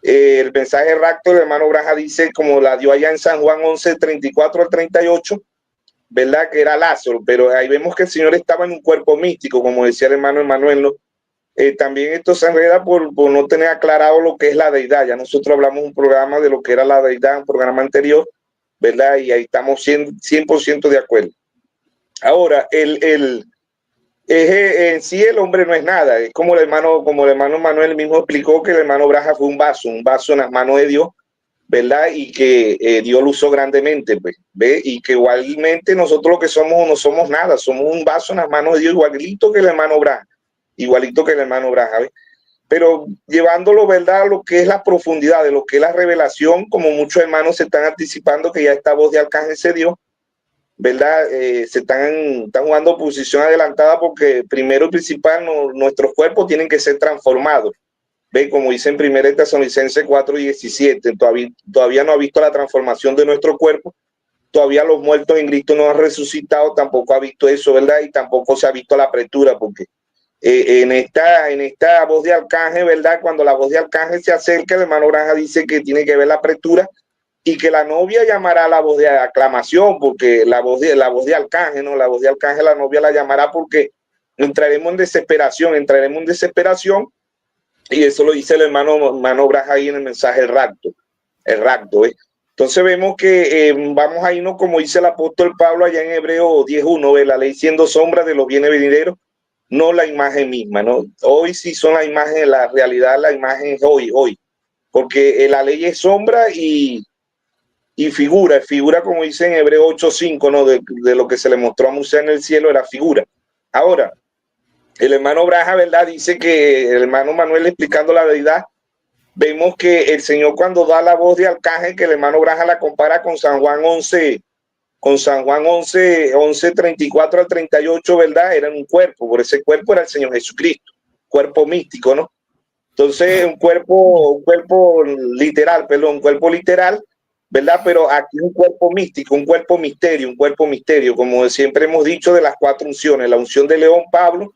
El mensaje del rapto, el hermano Branham dice, como la dio allá en San Juan 11, 34 al 38, ¿verdad? Que era Lázaro, pero ahí vemos que el Señor estaba en un cuerpo místico, como decía el hermano Emanuel, ¿no? también esto se enreda por no tener aclarado lo que es la deidad. Ya nosotros hablamos un programa de lo que era la deidad, un programa anterior, ¿verdad? Y ahí estamos 100% de acuerdo. Ahora, en sí el hombre no es nada, es como el hermano Manuel mismo explicó, que el hermano Braja fue un vaso en las manos de Dios, ¿verdad? Y que Dios lo usó grandemente, pues, ¿ve? Y que igualmente nosotros lo que somos no somos nada, somos un vaso en las manos de Dios, igualito que el hermano Braja, ¿ve? Pero llevándolo, ¿verdad?, a lo que es la profundidad de lo que es la revelación, como muchos hermanos se están anticipando que ya esta voz de Arcángel se dio, ¿verdad? Se están jugando posición adelantada, porque primero y principal nuestros cuerpos tienen que ser transformados. ¿Ve? Como dice en 1 Tesalonicenses 4:17, todavía no ha visto la transformación de nuestro cuerpo, todavía los muertos en Cristo no han resucitado, tampoco ha visto eso, ¿verdad? Y tampoco se ha visto la apertura, porque en esta voz de Arcángel, ¿verdad? Cuando la voz de Arcángel se acerca, el hermano Granja dice que tiene que ver la apertura, y que la novia llamará la voz de aclamación, porque la voz de Arcángel, ¿no? La voz de Arcángel, la novia la llamará, porque entraremos en desesperación, y eso lo dice el hermano Braja ahí en el mensaje, el rapto, ¿eh? Entonces vemos que vamos a irnos, como dice el apóstol Pablo allá en Hebreos 10:1, ¿ve? La ley siendo sombra de los bienes venideros, no la imagen misma, ¿no? Hoy sí son la imagen, la realidad, la imagen es hoy, porque la ley es sombra y figura como dice en Hebreo 8:5, ¿no? De lo que se le mostró a Moisés en el cielo era figura. Ahora, el hermano Braja, ¿verdad?, dice que el hermano Manuel explicando la deidad, vemos que el Señor, cuando da la voz de Arcángel, que el hermano Braja la compara con San Juan 11, 34 al 38, ¿verdad? Era un cuerpo, por ese cuerpo era el Señor Jesucristo, cuerpo místico, ¿no? Entonces, un cuerpo literal, ¿verdad? Pero aquí un cuerpo místico, un cuerpo misterio, como siempre hemos dicho, de las 4 unciones: la unción de León Pablo,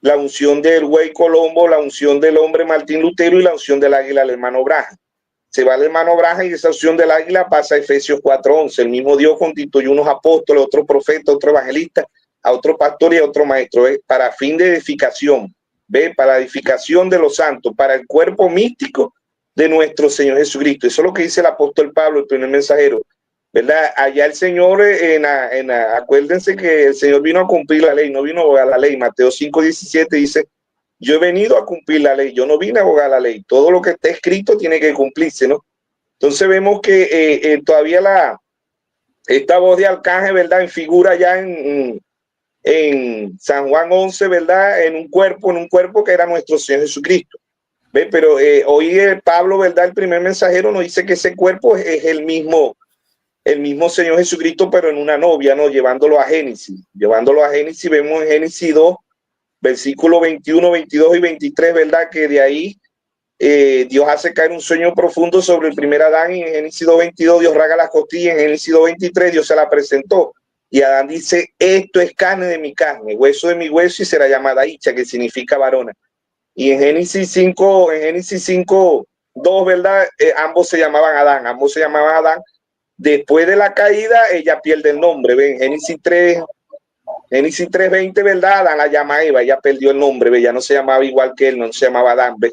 la unción del Güey Colombo, la unción del hombre Martín Lutero y la unción del águila del hermano Braja. Se va el hermano Braja y esa unción del águila pasa a Efesios 4:11. El mismo Dios constituyó unos apóstoles, otro profeta, otro evangelista, a otro pastor y a otro maestro, ¿ve? Para fin de edificación, ¿ve? Para edificación de los santos, para el cuerpo místico de nuestro Señor Jesucristo. Eso es lo que dice el apóstol Pablo, el primer mensajero, ¿verdad? Allá el Señor, acuérdense que el Señor vino a cumplir la ley, no vino a abogar la ley. Mateo 5:17 dice: yo he venido a cumplir la ley, yo no vine a abogar la ley. Todo lo que está escrito tiene que cumplirse, ¿no? Entonces vemos que todavía esta voz de Arcángel, ¿verdad?, en figura ya en San Juan 11, ¿verdad?, en un cuerpo que era nuestro Señor Jesucristo. ¿Ve? Pero hoy Pablo, ¿verdad?, el primer mensajero, nos dice que ese cuerpo es el mismo Señor Jesucristo, pero en una novia, ¿no? Llevándolo a Génesis, vemos en Génesis 2, versículos 21, 22 y 23, ¿verdad?, que de ahí Dios hace caer un sueño profundo sobre el primer Adán, y en Génesis 2:22 Dios raga las costillas, en Génesis 2:23 Dios se la presentó, y Adán dice: esto es carne de mi carne, hueso de mi hueso, y será llamada Icha, que significa varona. Y en Génesis 5:2, ¿verdad?, ambos se llamaban Adán. Después de la caída, ella pierde el nombre. ¿Ven? Génesis 3:20, ¿verdad? Adán la llama Eva, ella perdió el nombre, ¿ve? Ya no se llamaba igual que él, no se llamaba Adán, ¿ve?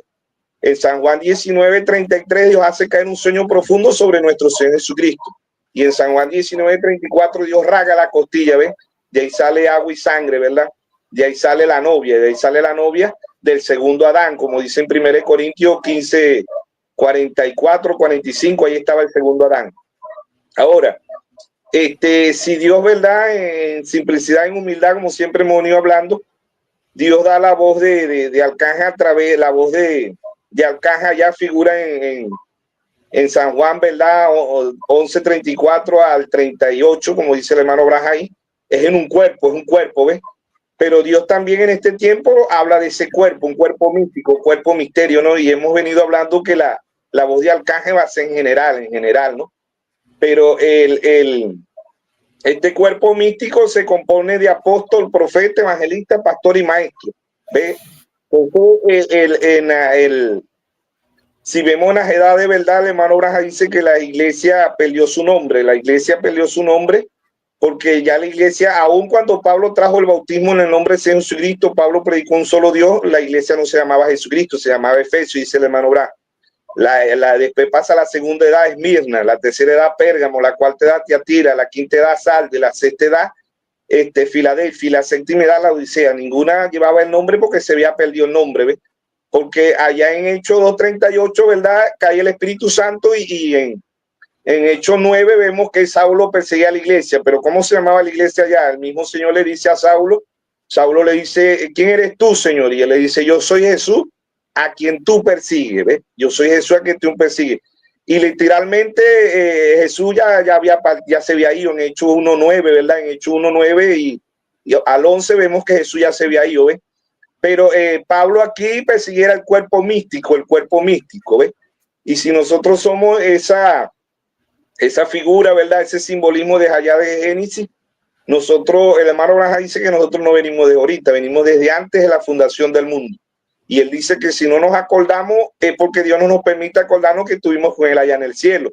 En San Juan 19:33 Dios hace caer un sueño profundo sobre nuestro Señor Jesucristo. Y en San Juan 19:34 Dios raga la costilla, ¿ven? De ahí sale agua y sangre, ¿verdad? De ahí sale la novia, del segundo Adán, como dice en 1 Corintios 15:44, 45, ahí estaba el segundo Adán. Ahora, si Dios, ¿verdad?, en simplicidad, en humildad, como siempre hemos venido hablando, Dios da la voz de Arcángel a través de la voz de Arcángel, ya figura en San Juan, ¿verdad?, 11:34 al 38, como dice el hermano Braja ahí, es un cuerpo, ¿ves? Pero Dios también en este tiempo habla de ese cuerpo, un cuerpo místico, cuerpo misterio, ¿no? Y hemos venido hablando que la voz de Arcángel va a ser en general, ¿no? Pero este cuerpo místico se compone de apóstol, profeta, evangelista, pastor y maestro. ¿Ve? Si vemos en las edades, de verdad, el hermano Braja dice que la iglesia perdió su nombre. porque ya la iglesia, aun cuando Pablo trajo el bautismo en el nombre de Jesucristo, Pablo predicó un solo Dios, la iglesia no se llamaba Jesucristo, se llamaba Efesio, dice el hermano Bra. Después pasa la segunda edad Esmirna, la tercera edad Pérgamo, la cuarta edad Tiatira, la quinta edad Sardes, la sexta edad Filadelfia, la séptima edad Laodicea. Ninguna llevaba el nombre porque se había perdido el nombre, ¿ves? Porque allá en Hechos 2:38, ¿verdad? Cae el Espíritu Santo y en Hechos 9 vemos que Saulo perseguía a la iglesia, pero ¿cómo se llamaba la iglesia allá? El mismo Señor le dice a Saulo le dice, ¿quién eres tú, Señor? Y él le dice, yo soy Jesús a quien tú persigues, ¿ves? Yo soy Jesús a quien tú persigues. Y literalmente Jesús ya se había ido en Hechos 1:9, ¿verdad? En Hechos 1:9 y al 11 vemos que Jesús ya se había ido, ¿ves? Pero Pablo aquí persiguiera el cuerpo místico, ¿ves? Y si nosotros somos esa figura, ¿verdad? Ese simbolismo de allá de Génesis, nosotros, el hermano Branham dice que nosotros no venimos de ahorita, venimos desde antes de la fundación del mundo. Y él dice que si no nos acordamos es porque Dios no nos permite acordarnos que estuvimos con él allá en el cielo.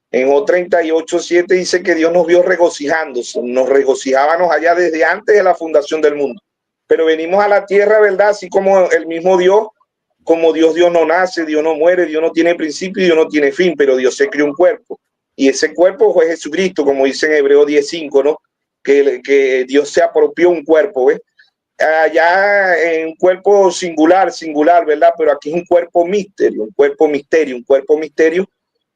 En O38:7 dice que Dios nos vio regocijándose, nos regocijábamos allá desde antes de la fundación del mundo. Pero venimos a la tierra, ¿verdad? Así como el mismo Dios, como Dios no nace, Dios no muere, Dios no tiene principio y Dios no tiene fin, pero Dios se creó un cuerpo. Y ese cuerpo fue Jesucristo, como dice en Hebreos 10:5, ¿no? Que Dios se apropió un cuerpo, ¿ves? Allá en un cuerpo singular, ¿verdad? Pero aquí es un cuerpo misterio,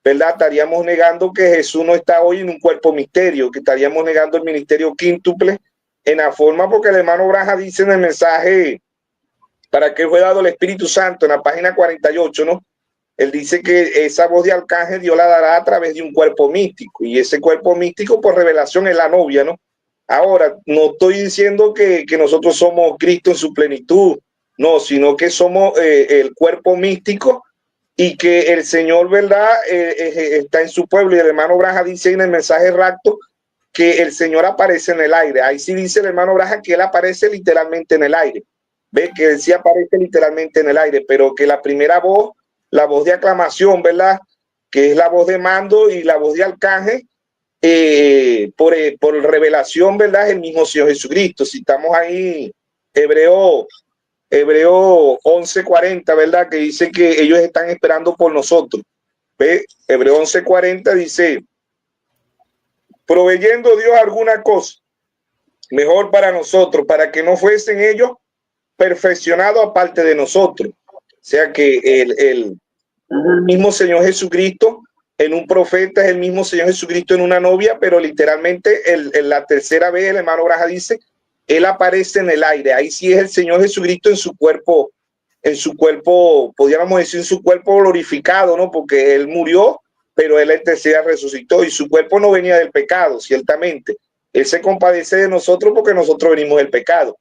¿verdad? Estaríamos negando que Jesús no está hoy en un cuerpo misterio, que estaríamos negando el ministerio quíntuple en la forma, porque el hermano Branham dice en el mensaje para que fue dado el Espíritu Santo en la página 48, ¿no? Él dice que esa voz de arcángel Dios la dará a través de un cuerpo místico, y ese cuerpo místico por revelación es la novia, ¿no? Ahora, no estoy diciendo que nosotros somos Cristo en su plenitud, no, sino que somos el cuerpo místico y que el Señor, ¿verdad? Está en su pueblo. Y el hermano Branham dice en el mensaje rapto que el Señor aparece en el aire. Ahí sí dice el hermano Branham que él aparece literalmente en el aire. Ve que él sí aparece literalmente en el aire, pero que la primera voz, la voz de aclamación, ¿verdad? Que es la voz de mando y la voz de arcángel, por revelación, ¿verdad? Es el mismo Señor Jesucristo. Si estamos ahí, Hebreo 11:40, ¿verdad? Que dice que ellos están esperando por nosotros. ¿Ve? Hebreo 11:40 dice, proveyendo Dios alguna cosa mejor para nosotros, para que no fuesen ellos perfeccionados aparte de nosotros. O sea que el mismo Señor Jesucristo en un profeta es el mismo Señor Jesucristo en una novia, pero literalmente en la tercera vez el hermano Branham dice, él aparece en el aire. Ahí sí es el Señor Jesucristo en su cuerpo, podríamos decir en su cuerpo glorificado, ¿no? Porque él murió, pero él el tercer día resucitó y su cuerpo no venía del pecado, ciertamente. Él se compadece de nosotros porque nosotros venimos del pecado.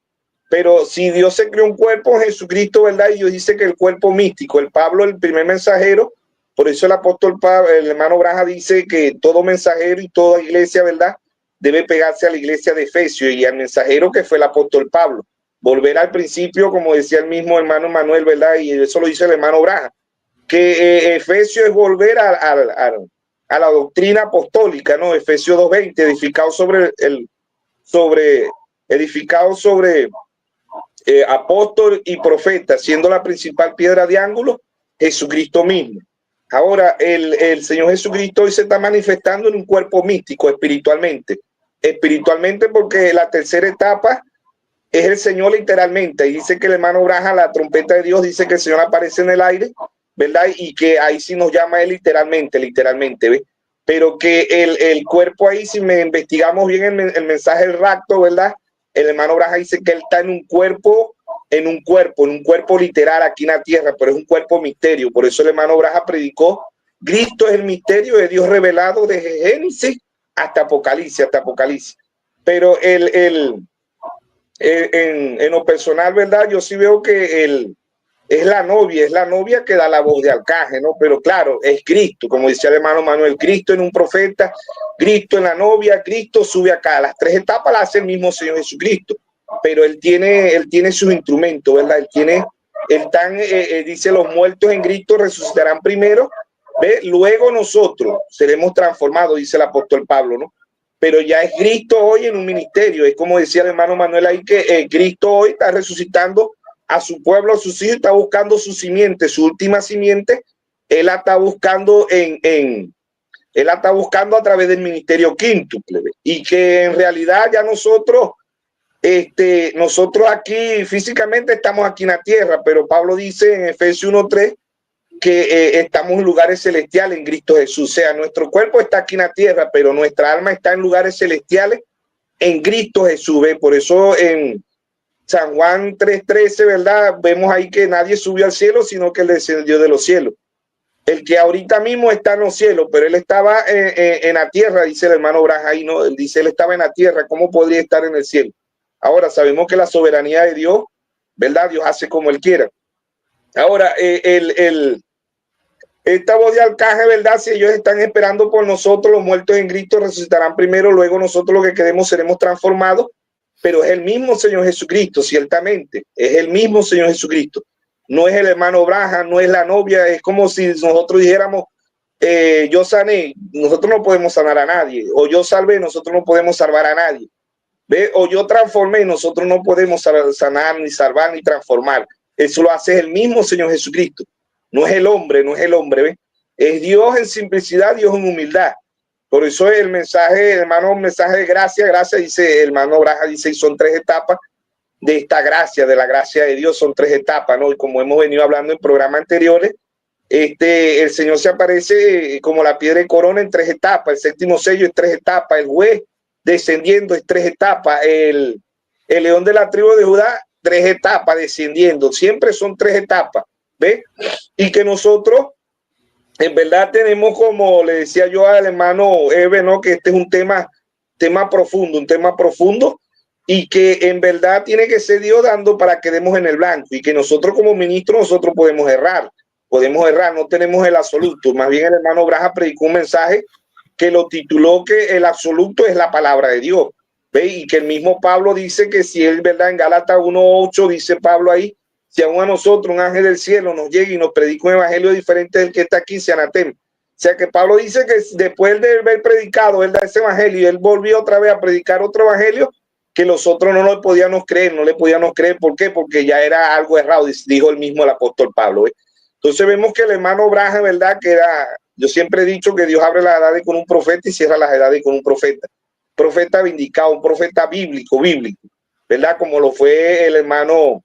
Pero si Dios se creó un cuerpo, Jesucristo, ¿verdad? Y Dios dice que el cuerpo místico, el Pablo, el primer mensajero, por eso el apóstol Pablo, el hermano Branham dice que todo mensajero y toda iglesia, ¿verdad? Debe pegarse a la iglesia de Efesios y al mensajero que fue el apóstol Pablo. Volver al principio, como decía el mismo hermano Manuel, ¿verdad? Y eso lo dice el hermano Branham, que Efesios es volver a la doctrina apostólica, ¿no? Efesios 2:20, edificado sobre apóstol y profeta, siendo la principal piedra de ángulo Jesucristo mismo. Ahora, el Señor Jesucristo hoy se está manifestando en un cuerpo místico, espiritualmente, porque la tercera etapa es el Señor literalmente. Y dice que el hermano Branham, la trompeta de Dios, dice que el Señor aparece en el aire, ¿verdad? Y que ahí sí nos llama él literalmente, ¿ves? Pero que el cuerpo ahí, si investigamos bien el mensaje del rapto, ¿verdad? El hermano Branham dice que él está en un cuerpo literal aquí en la tierra, pero es un cuerpo misterio. Por eso el hermano Branham predicó, Cristo es el misterio de Dios revelado desde Génesis hasta Apocalipsis. Pero en lo personal, ¿verdad? Yo sí veo que es la novia que da la voz de arcángel, ¿no? Pero claro, es Cristo, como decía el hermano Manuel, Cristo en un profeta, Cristo en la novia, Cristo sube acá. Las tres etapas las hace el mismo Señor Jesucristo, pero él tiene sus instrumentos, ¿verdad? Dice, los muertos en Cristo resucitarán primero, ¿ve? Luego nosotros seremos transformados, dice el apóstol Pablo, ¿no? pero ya es Cristo hoy en un ministerio. Es como decía el hermano Manuel ahí, que Cristo hoy está resucitando a su pueblo, a sus hijos, está buscando su simiente, su última simiente. Él la está buscando él la está buscando a través del ministerio quíntuple, y que en realidad ya nosotros aquí físicamente estamos aquí en la tierra, pero Pablo dice en Efesios 1:3 que estamos en lugares celestiales en Cristo Jesús. O sea, nuestro cuerpo está aquí en la tierra, pero nuestra alma está en lugares celestiales en Cristo Jesús. ¿Ve? Por eso en San Juan 3:13, ¿verdad? Vemos ahí que nadie subió al cielo, sino que él descendió de los cielos. El que ahorita mismo está en los cielos, pero él estaba en la tierra, dice el hermano Braja ahí, ¿no? Él dice, él estaba en la tierra, ¿cómo podría estar en el cielo? Ahora sabemos que la soberanía de Dios, ¿verdad? Dios hace como él quiera. Ahora, esta voz de arcángel, ¿verdad? Si ellos están esperando por nosotros, los muertos en Cristo resucitarán primero, luego nosotros los que quedemos seremos transformados, pero es el mismo Señor Jesucristo, ciertamente, es el mismo Señor Jesucristo. No es el hermano Braja, no es la novia, es como si nosotros dijéramos, yo sané, nosotros no podemos sanar a nadie, o yo salvé, nosotros no podemos salvar a nadie, ¿ve? O yo transformé, nosotros no podemos sanar, ni salvar, ni transformar. Eso lo hace el mismo Señor Jesucristo. No es el hombre, ¿ve? Es Dios en simplicidad, Dios en humildad. Por eso el mensaje, hermano, un mensaje de gracia, dice el hermano Braja, dice, y son 3 etapas de esta gracia, de la gracia de Dios, son 3 etapas, ¿no? Y como hemos venido hablando en programas anteriores, el Señor se aparece como la piedra de corona en 3 etapas, el 7º sello en 3 etapas, el juez descendiendo en 3 etapas, el león de la tribu de Judá, 3 etapas descendiendo, siempre son 3 etapas, ¿ve? Y que nosotros, en verdad, tenemos, como le decía yo al hermano Eve, ¿no? Que este es un tema profundo, y que en verdad tiene que ser Dios dando para que demos en el blanco, y que nosotros como ministros, nosotros podemos errar, no tenemos el absoluto. Más bien el hermano Braja predicó un mensaje que lo tituló que el absoluto es la palabra de Dios, ¿ve? Y que el mismo Pablo dice que si es verdad, en Gálatas 1:8 dice Pablo ahí, si aún a nosotros un ángel del cielo nos llega y nos predica un evangelio diferente del que está aquí, se anatema. O sea que Pablo dice que después de haber predicado, él da ese evangelio y él volvió otra vez a predicar otro evangelio, que los otros no le podíamos creer. ¿Por qué? Porque ya era algo errado, dijo el mismo el apóstol Pablo, ¿eh? Entonces vemos que el hermano Braja, ¿verdad? Que yo siempre he dicho que Dios abre las edades con un profeta y cierra las edades con un profeta. Profeta vindicado, un profeta bíblico, ¿verdad? Como lo fue el hermano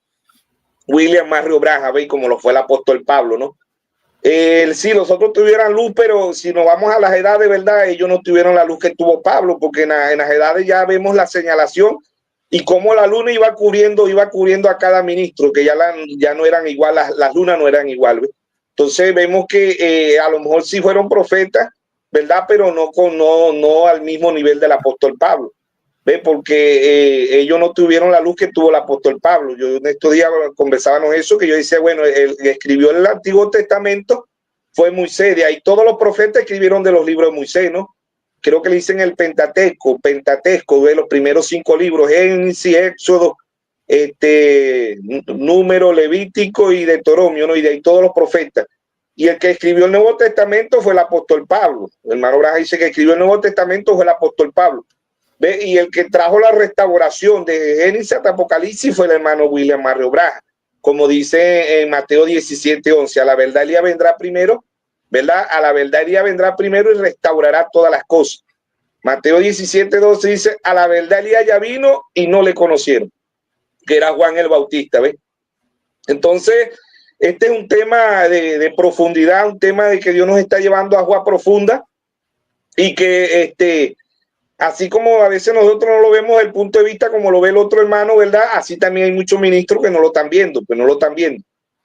William Marrio Braja, ¿ve? Como lo fue el apóstol Pablo, ¿no? Sí, los otros tuvieran luz, pero si nos vamos a las edades, ¿verdad? Ellos no tuvieron la luz que tuvo Pablo, porque en las edades ya vemos la señalación y cómo la luna iba cubriendo a cada ministro, que ya no eran igual, las lunas no eran igual, ¿ve? Entonces vemos que a lo mejor sí fueron profetas, ¿verdad? Pero no al mismo nivel del apóstol Pablo, ¿ve? Porque ellos no tuvieron la luz que tuvo el apóstol Pablo. Yo en estos días conversábamos eso, que yo decía, bueno, el que escribió el Antiguo Testamento fue Moisés, de ahí todos los profetas escribieron de los libros de Moisés, ¿no? Creo que le dicen el Pentateuco, de los primeros 5 libros, Génesis, Éxodo, Número, Levítico y Deuteronomio, ¿no? Y de ahí todos los profetas. Y el que escribió el Nuevo Testamento fue el apóstol Pablo. El hermano Braja dice que escribió el Nuevo Testamento fue el apóstol Pablo. ¿Ve? Y el que trajo la restauración de Génesis hasta Apocalipsis fue el hermano William Marrio Braja. Como dice en Mateo 17:11, a la verdad Elías vendrá primero, ¿verdad? A la verdad Elías vendrá primero y restaurará todas las cosas. Mateo 17:12 dice, a la verdad Elías ya vino y no le conocieron, que era Juan el Bautista, ¿ves? Entonces, este es un tema de profundidad, un tema de que Dios nos está llevando a agua profunda, y que así como a veces nosotros no lo vemos desde el punto de vista como lo ve el otro hermano, ¿verdad? Así también hay muchos ministros que no lo están viendo,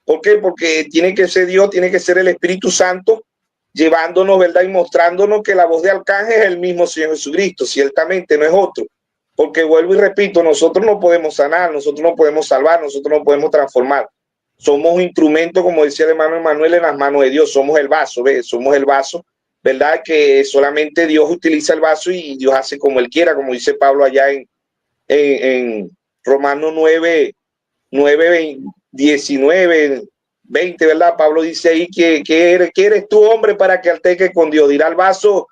¿Por qué? Porque tiene que ser Dios, tiene que ser el Espíritu Santo llevándonos, ¿verdad? Y mostrándonos que la voz de arcángel es el mismo Señor Jesucristo, ciertamente no es otro. Porque vuelvo y repito, nosotros no podemos sanar, nosotros no podemos salvar, nosotros no podemos transformar. Somos un instrumento, como decía el hermano Emanuel, en las manos de Dios. Somos el vaso, ¿ves? Somos el vaso, ¿verdad? Que solamente Dios utiliza el vaso y Dios hace como Él quiera, como dice Pablo allá en Romanos 9, 19, 20, ¿verdad? Pablo dice ahí que eres tú, hombre, para que alterques con Dios. Dirá el vaso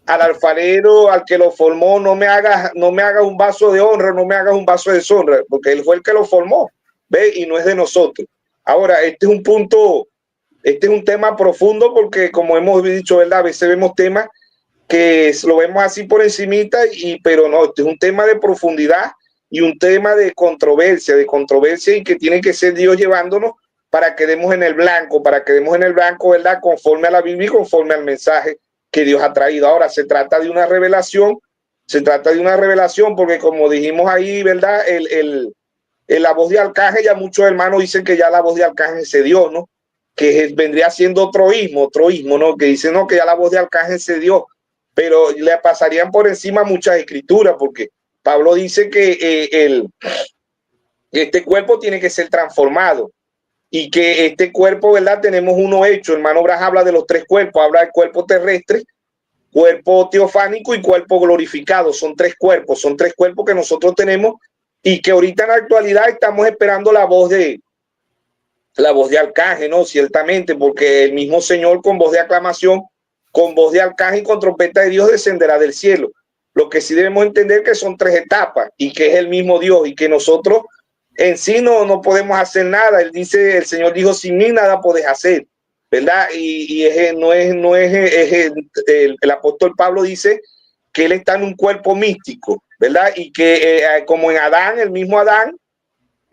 al alfarero, al que lo formó, no me hagas un vaso de honra, no me hagas un vaso de deshonra, porque él fue el que lo formó, ¿ve? Y no es de nosotros. Ahora, este es un punto, este es un tema profundo, porque como hemos dicho, ¿verdad? A veces vemos temas que lo vemos así por encimita, pero no, este es un tema de profundidad y un tema de controversia y que tiene que ser Dios llevándonos para que demos en el blanco, ¿verdad? Conforme a la Biblia y conforme al mensaje que Dios ha traído. Ahora se trata de una revelación, porque como dijimos ahí, ¿verdad? La voz de Arcángel, ya muchos hermanos dicen que ya la voz de Arcángel se dio, ¿no? Que vendría siendo otro ismo, ¿no? Que dicen, no, que ya la voz de Arcángel se dio, pero le pasarían por encima muchas escrituras, porque Pablo dice que este cuerpo tiene que ser transformado y que este cuerpo, ¿verdad? Tenemos uno hecho. Hermano Bras habla de los tres cuerpos, habla del cuerpo terrestre, cuerpo teofánico y cuerpo glorificado. Son tres cuerpos que nosotros tenemos y que ahorita en la actualidad estamos esperando la voz de Arcángel, ¿no? Ciertamente, porque el mismo Señor con voz de aclamación, con voz de Arcángel y con trompeta de Dios descenderá del cielo. Lo que sí debemos entender que son tres etapas y que es el mismo Dios y que nosotros en sí no podemos hacer nada. El Señor dijo, sin mí nada podés hacer, ¿verdad? El apóstol Pablo dice que él está en un cuerpo místico, ¿verdad? Y que como en Adán, el mismo Adán,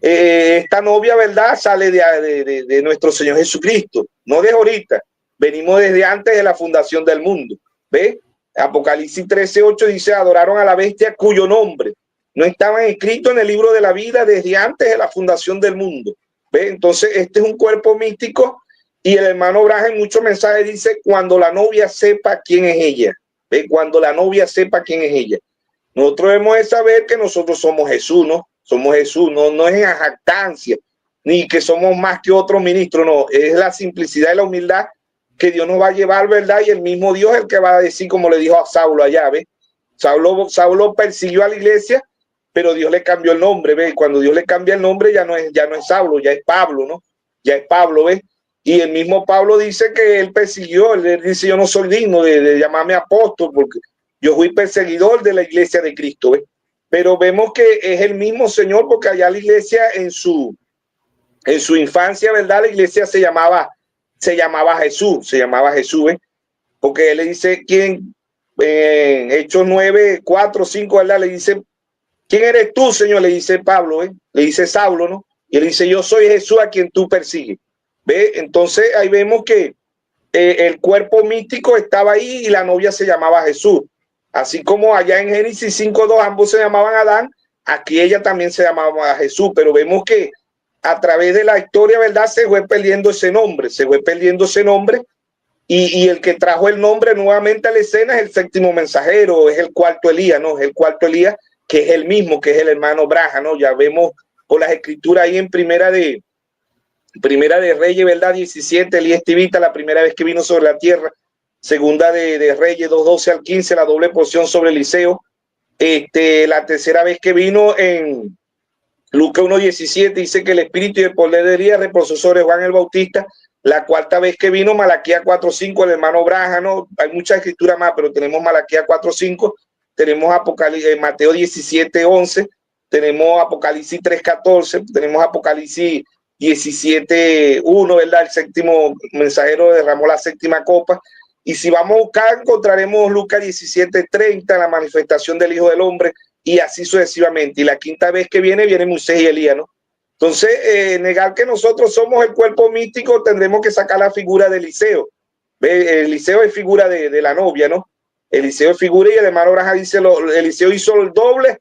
esta novia, ¿verdad? Sale de nuestro Señor Jesucristo, no de ahorita, venimos desde antes de la fundación del mundo, ¿ve? Apocalipsis 13:8 dice, adoraron a la bestia cuyo nombre no estaban escritos en el libro de la vida desde antes de la fundación del mundo, ¿ve? Entonces este es un cuerpo místico y el hermano Branham en muchos mensajes dice, cuando la novia sepa quién es ella, ¿ve? Cuando la novia sepa quién es ella. Nosotros debemos de saber que nosotros somos Jesús, ¿no? Somos Jesús, no es en jactancia, ni que somos más que otros ministros, no, es la simplicidad y la humildad que Dios nos va a llevar, ¿verdad? Y el mismo Dios es el que va a decir, como le dijo a Saulo allá, ¿ve? Saulo persiguió a la iglesia, pero Dios le cambió el nombre, ¿ve? Cuando Dios le cambia el nombre ya no es Saulo, ya es Pablo, ¿no? Ya es Pablo, ¿ve? Y el mismo Pablo dice que él persiguió, él dice, yo no soy digno de llamarme apóstol, porque yo fui perseguidor de la iglesia de Cristo, ¿ve? Pero vemos que es el mismo Señor, porque allá la iglesia en su infancia, ¿verdad? La iglesia se llamaba Jesús, ¿eh? Porque él le dice, ¿quién? Hechos 9, 4, 5, ¿verdad? Le dice, ¿quién eres tú, Señor? Le dice Pablo, ¿eh? Le dice Saulo, ¿no? Y él dice, yo soy Jesús a quien tú persigues, ¿ve? Entonces ahí vemos que el cuerpo místico estaba ahí y la novia se llamaba Jesús. Así como allá en Génesis 5:2 ambos se llamaban Adán, aquí ella también se llamaba Jesús, pero vemos que a través de la historia, ¿verdad? Se fue perdiendo ese nombre, y el que trajo el nombre nuevamente a la escena es el séptimo mensajero, es el cuarto Elías, ¿no? Es el cuarto Elías, que es el mismo, que es el hermano Braja, ¿no? Ya vemos por las escrituras ahí en Primera de Reyes, ¿verdad? 17, Elías Tibita, la primera vez que vino sobre la tierra. Segunda de Reyes 2:12 al 15, la doble porción sobre Eliseo. La tercera vez que vino en Lucas 1:17 dice que el espíritu y el poder de Elías reposó sobre Juan el Bautista. La cuarta vez que vino, Malaquías 4:5, el hermano Braja, ¿no? Hay mucha escritura más, pero tenemos Malaquías 4:5, tenemos Mateo 17:11, tenemos Apocalipsis 3:14, tenemos Apocalipsis 17:1, ¿verdad? El séptimo mensajero derramó la séptima copa. Y si vamos a buscar, encontraremos Lucas 17:30, la manifestación del Hijo del Hombre, y así sucesivamente. Y la quinta vez que viene Moisés y Elías, ¿no? Entonces, negar que nosotros somos el cuerpo místico, tendremos que sacar la figura de Eliseo. ¿Ve? Eliseo es figura de la novia, ¿no? Eliseo es figura, y el hermano Braja dice, Eliseo hizo el doble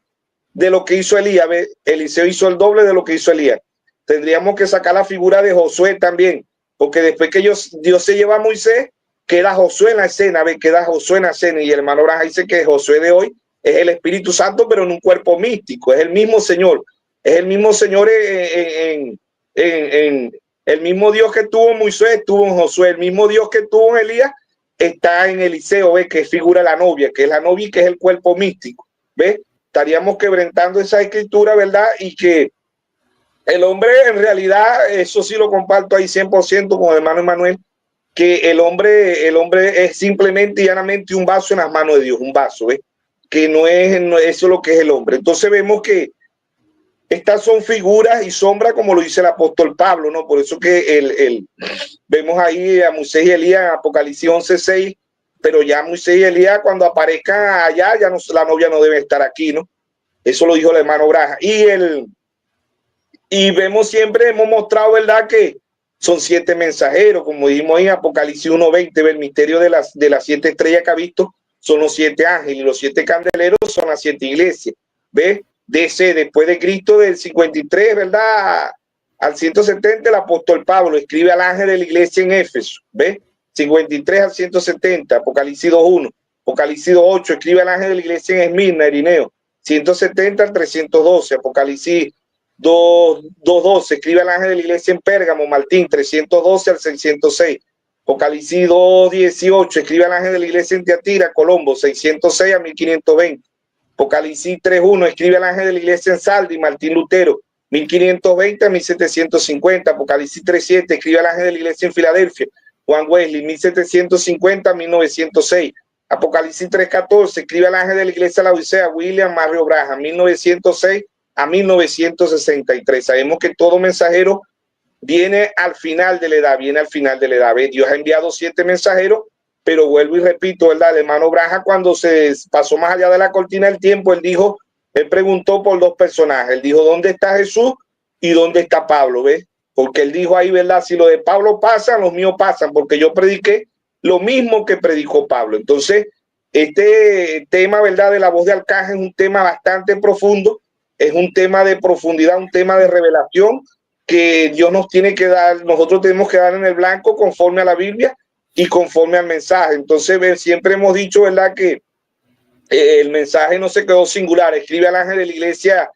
de lo que hizo Elías. ¿Ve? Eliseo hizo el doble de lo que hizo Elías. Tendríamos que sacar la figura de Josué también, porque después que Dios se lleva a Moisés, queda Josué en la escena, ¿ve? Queda Josué en la escena, y el hermano Braja dice que Josué de hoy es el Espíritu Santo, pero en un cuerpo místico, es el mismo Señor, el mismo Dios que tuvo en Moisés, estuvo en Josué, el mismo Dios que tuvo en Elías, está en Eliseo, ¿ve? Que figura la novia, que es la novia y que es el cuerpo místico, ¿ve? Estaríamos quebrantando esa escritura, ¿verdad? Y que el hombre en realidad, eso sí lo comparto ahí 100% con el hermano Emanuel, que el hombre es simplemente y llanamente un vaso en las manos de Dios, un vaso, ¿ves? Que no es eso lo que es el hombre. Entonces vemos que estas son figuras y sombras, como lo dice el apóstol Pablo, ¿no? Por eso que vemos ahí a Moisés y Elías en Apocalipsis 11:6, pero ya Moisés y Elías cuando aparezcan allá, ya no, la novia no debe estar aquí, ¿no? Eso lo dijo el hermano Braja. Y vemos siempre, hemos mostrado, ¿verdad?, que son 7 mensajeros, como dijimos en Apocalipsis 1:20, el misterio de las 7 estrellas que ha visto son los 7 ángeles y los 7 candeleros son las 7 iglesias. ¿Ves? Después de Cristo del 53, ¿verdad?, al 170, el apóstol Pablo escribe al ángel de la iglesia en Éfeso. ¿Ves? 53 al 170, Apocalipsis 2:1. Apocalipsis 2:8, escribe al ángel de la iglesia en Esmirna, Irineo. 170 al 312, Apocalipsis 2:12, escribe al ángel de la iglesia en Pérgamo, Martín. 312 al 606. Apocalipsis 2:18, escribe al ángel de la iglesia en Tiatira, Colombo. 606 a 1520. Apocalipsis 3:1, escribe al ángel de la iglesia en Saldi, Martín Lutero. 1520 a 1750. Apocalipsis 3:7, escribe al ángel de la iglesia en Filadelfia, Juan Wesley. 1750 a 1906. Apocalipsis 3:14, escribe al ángel de la iglesia de la Odisea, William Mario Branham. 1906 a 1963. Sabemos que todo mensajero viene al final de la edad, Dios ha enviado 7 mensajeros, pero vuelvo y repito, ¿verdad? El hermano Branham, cuando se pasó más allá de la cortina del tiempo, él preguntó por 2 personajes. Él dijo, ¿dónde está Jesús y dónde está Pablo? ¿Ves? Porque él dijo ahí, ¿verdad? Si lo de Pablo pasa, los míos pasan, porque yo prediqué lo mismo que predicó Pablo. Entonces, este tema, ¿verdad?, de la voz de Arcángel es un tema bastante profundo, es un tema de profundidad, un tema de revelación que Dios nos tiene que dar, nosotros tenemos que dar en el blanco conforme a la Biblia y conforme al mensaje. Entonces, siempre hemos dicho, ¿verdad?, que el mensaje no se quedó singular. Escribe al ángel de la iglesia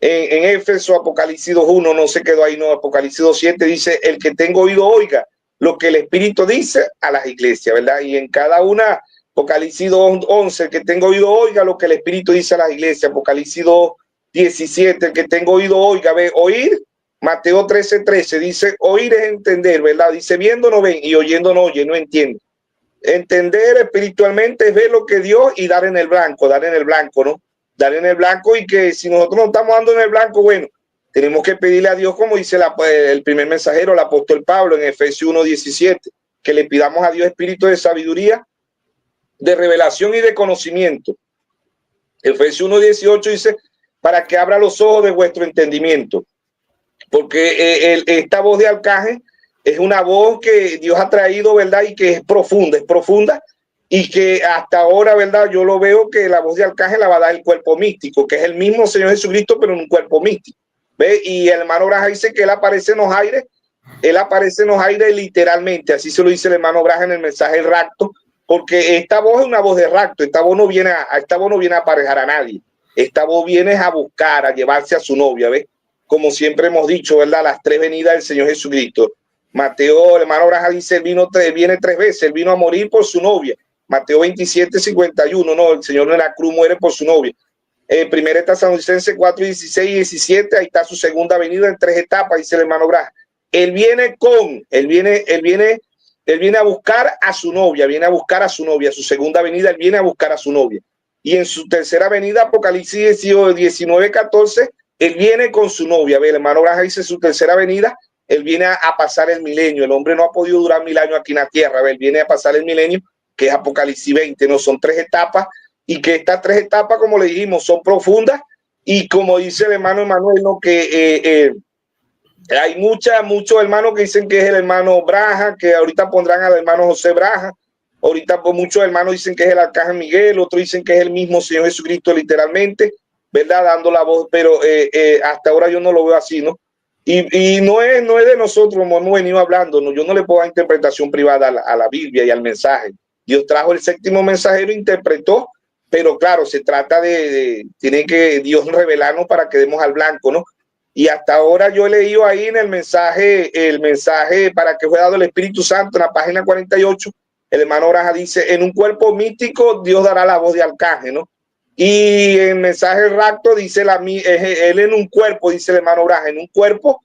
en Éfeso, Apocalipsis 2:1, no se quedó ahí, no. Apocalipsis 2:7 dice, el que tenga oído oiga lo que el Espíritu dice a las iglesias, ¿verdad? Y en cada una, Apocalipsis 2:11, el que tenga oído oiga lo que el Espíritu dice a las iglesias. Apocalipsis 2:17, el que tenga oído oiga, ve, oír. Mateo 13:13 dice, oír es entender, ¿verdad? Dice, viendo no ven y oyendo no oye, no entiende. Entender espiritualmente es ver lo que Dios y dar en el blanco, ¿no? Dar en el blanco, y que si nosotros no estamos dando en el blanco, bueno, tenemos que pedirle a Dios, como dice el primer mensajero, el apóstol Pablo en Efesios 1:17, que le pidamos a Dios espíritu de sabiduría, de revelación y de conocimiento. Efesios 1:18 dice, para que abra los ojos de vuestro entendimiento. Porque esta voz de Arcángel es una voz que Dios ha traído, ¿verdad? Y que es profunda, y que hasta ahora, ¿verdad?, yo lo veo que la voz de Arcángel la va a dar el cuerpo místico, que es el mismo Señor Jesucristo, pero en un cuerpo místico. ¿Ve? Y el hermano Braja dice que él aparece en los aires literalmente, así se lo dice el hermano Braja en el mensaje del rapto, porque esta voz es una voz de rapto. Esta voz no viene a aparejar a nadie. Esta voz viene a buscar, a llevarse a su novia, ¿ves? Como siempre hemos dicho, ¿verdad?, las 3 venidas del Señor Jesucristo. Mateo, el hermano Braja dice, viene 3 veces, él vino a morir por su novia. Mateo 27:51, no, el Señor en la cruz muere por su novia. Primera Tesalonicenses 4:16 y 17, ahí está su segunda venida en 3 etapas, dice el hermano Braja. Él viene a buscar a su novia, su segunda venida, él viene a buscar a su novia. Y en su tercera venida, Apocalipsis 19:14, él viene con su novia. El hermano Braja dice, su tercera venida, él viene a pasar el milenio. El hombre no ha podido durar 1000 años aquí en la tierra. Él viene a pasar el milenio, que es Apocalipsis 20, ¿no? Son 3 etapas, y que estas 3 etapas, como le dijimos, son profundas, y como dice el hermano Emanuel, ¿no?, que hay muchos hermanos que dicen que es el hermano Braja, que ahorita pondrán al hermano José Braja. Ahorita pues, muchos hermanos dicen que es el Arcángel Miguel, otros dicen que es el mismo Señor Jesucristo literalmente, ¿verdad?, dando la voz, pero hasta ahora yo no lo veo así, ¿no? Y no es de nosotros, como hemos venido hablando, ¿no? Yo no le puedo dar interpretación privada a la Biblia y al mensaje. Dios trajo el 7º mensajero, interpretó, pero claro, se trata tiene que Dios revelarnos para que demos al blanco, ¿no? Y hasta ahora yo he leído ahí en el mensaje para que fue dado el Espíritu Santo, en la página 48, el hermano Braja dice, en un cuerpo místico Dios dará la voz de Arcángel, ¿no? Y en el mensaje rapto dice él en un cuerpo, dice el hermano Braja, en un cuerpo,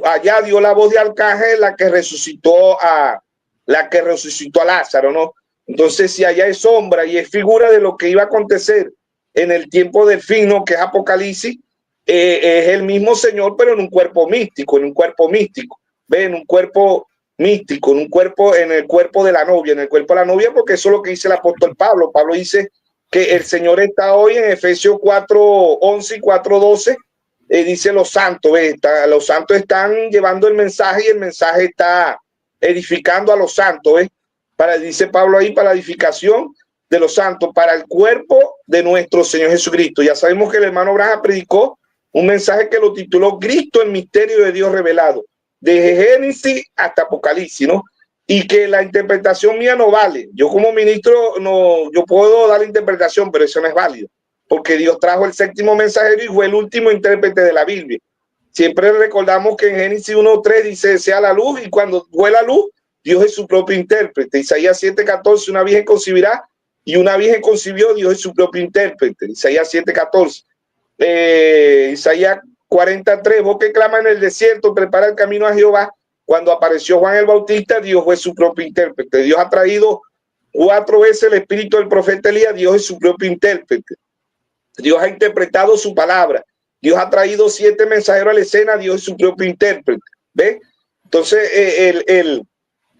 allá dio la voz de Arcángel, la que resucitó a la que resucitó a Lázaro, ¿no? Entonces, si allá es sombra y es figura de lo que iba a acontecer en el tiempo del fin, ¿no? Que es Apocalipsis, es el mismo Señor, pero en un cuerpo místico, ¿ve? En un cuerpo místico, en el cuerpo de la novia, porque eso es lo que dice el apóstol Pablo. Pablo dice que el Señor está hoy en Efesios 4:11 y 4:12, dice los santos, ¿ve? Los santos están llevando el mensaje y el mensaje está edificando a los santos, ¿ve? Dice Pablo ahí, para la edificación de los santos, para el cuerpo de nuestro Señor Jesucristo. Ya sabemos que el hermano Branham predicó un mensaje que lo tituló Cristo, el misterio de Dios revelado, desde Génesis hasta Apocalipsis, ¿no? Y que la interpretación mía no vale. Yo como ministro, no, yo puedo dar la interpretación, pero eso no es válido, porque Dios trajo el séptimo mensajero y fue el último intérprete de la Biblia. Siempre recordamos que en Génesis 1:3 dice, sea la luz, y cuando fue la luz, Dios es su propio intérprete. Isaías 7:14, una virgen concebirá, y una virgen concibió, Dios es su propio intérprete. Isaías 7:14. Isaías 43, vos que clama en el desierto, prepara el camino a Jehová. Cuando apareció Juan el Bautista, Dios fue su propio intérprete. Dios ha traído 4 veces el espíritu del profeta Elías, Dios es su propio intérprete. Dios ha interpretado su palabra. Dios ha traído 7 mensajeros a la escena, Dios es su propio intérprete. ¿Ve? Entonces,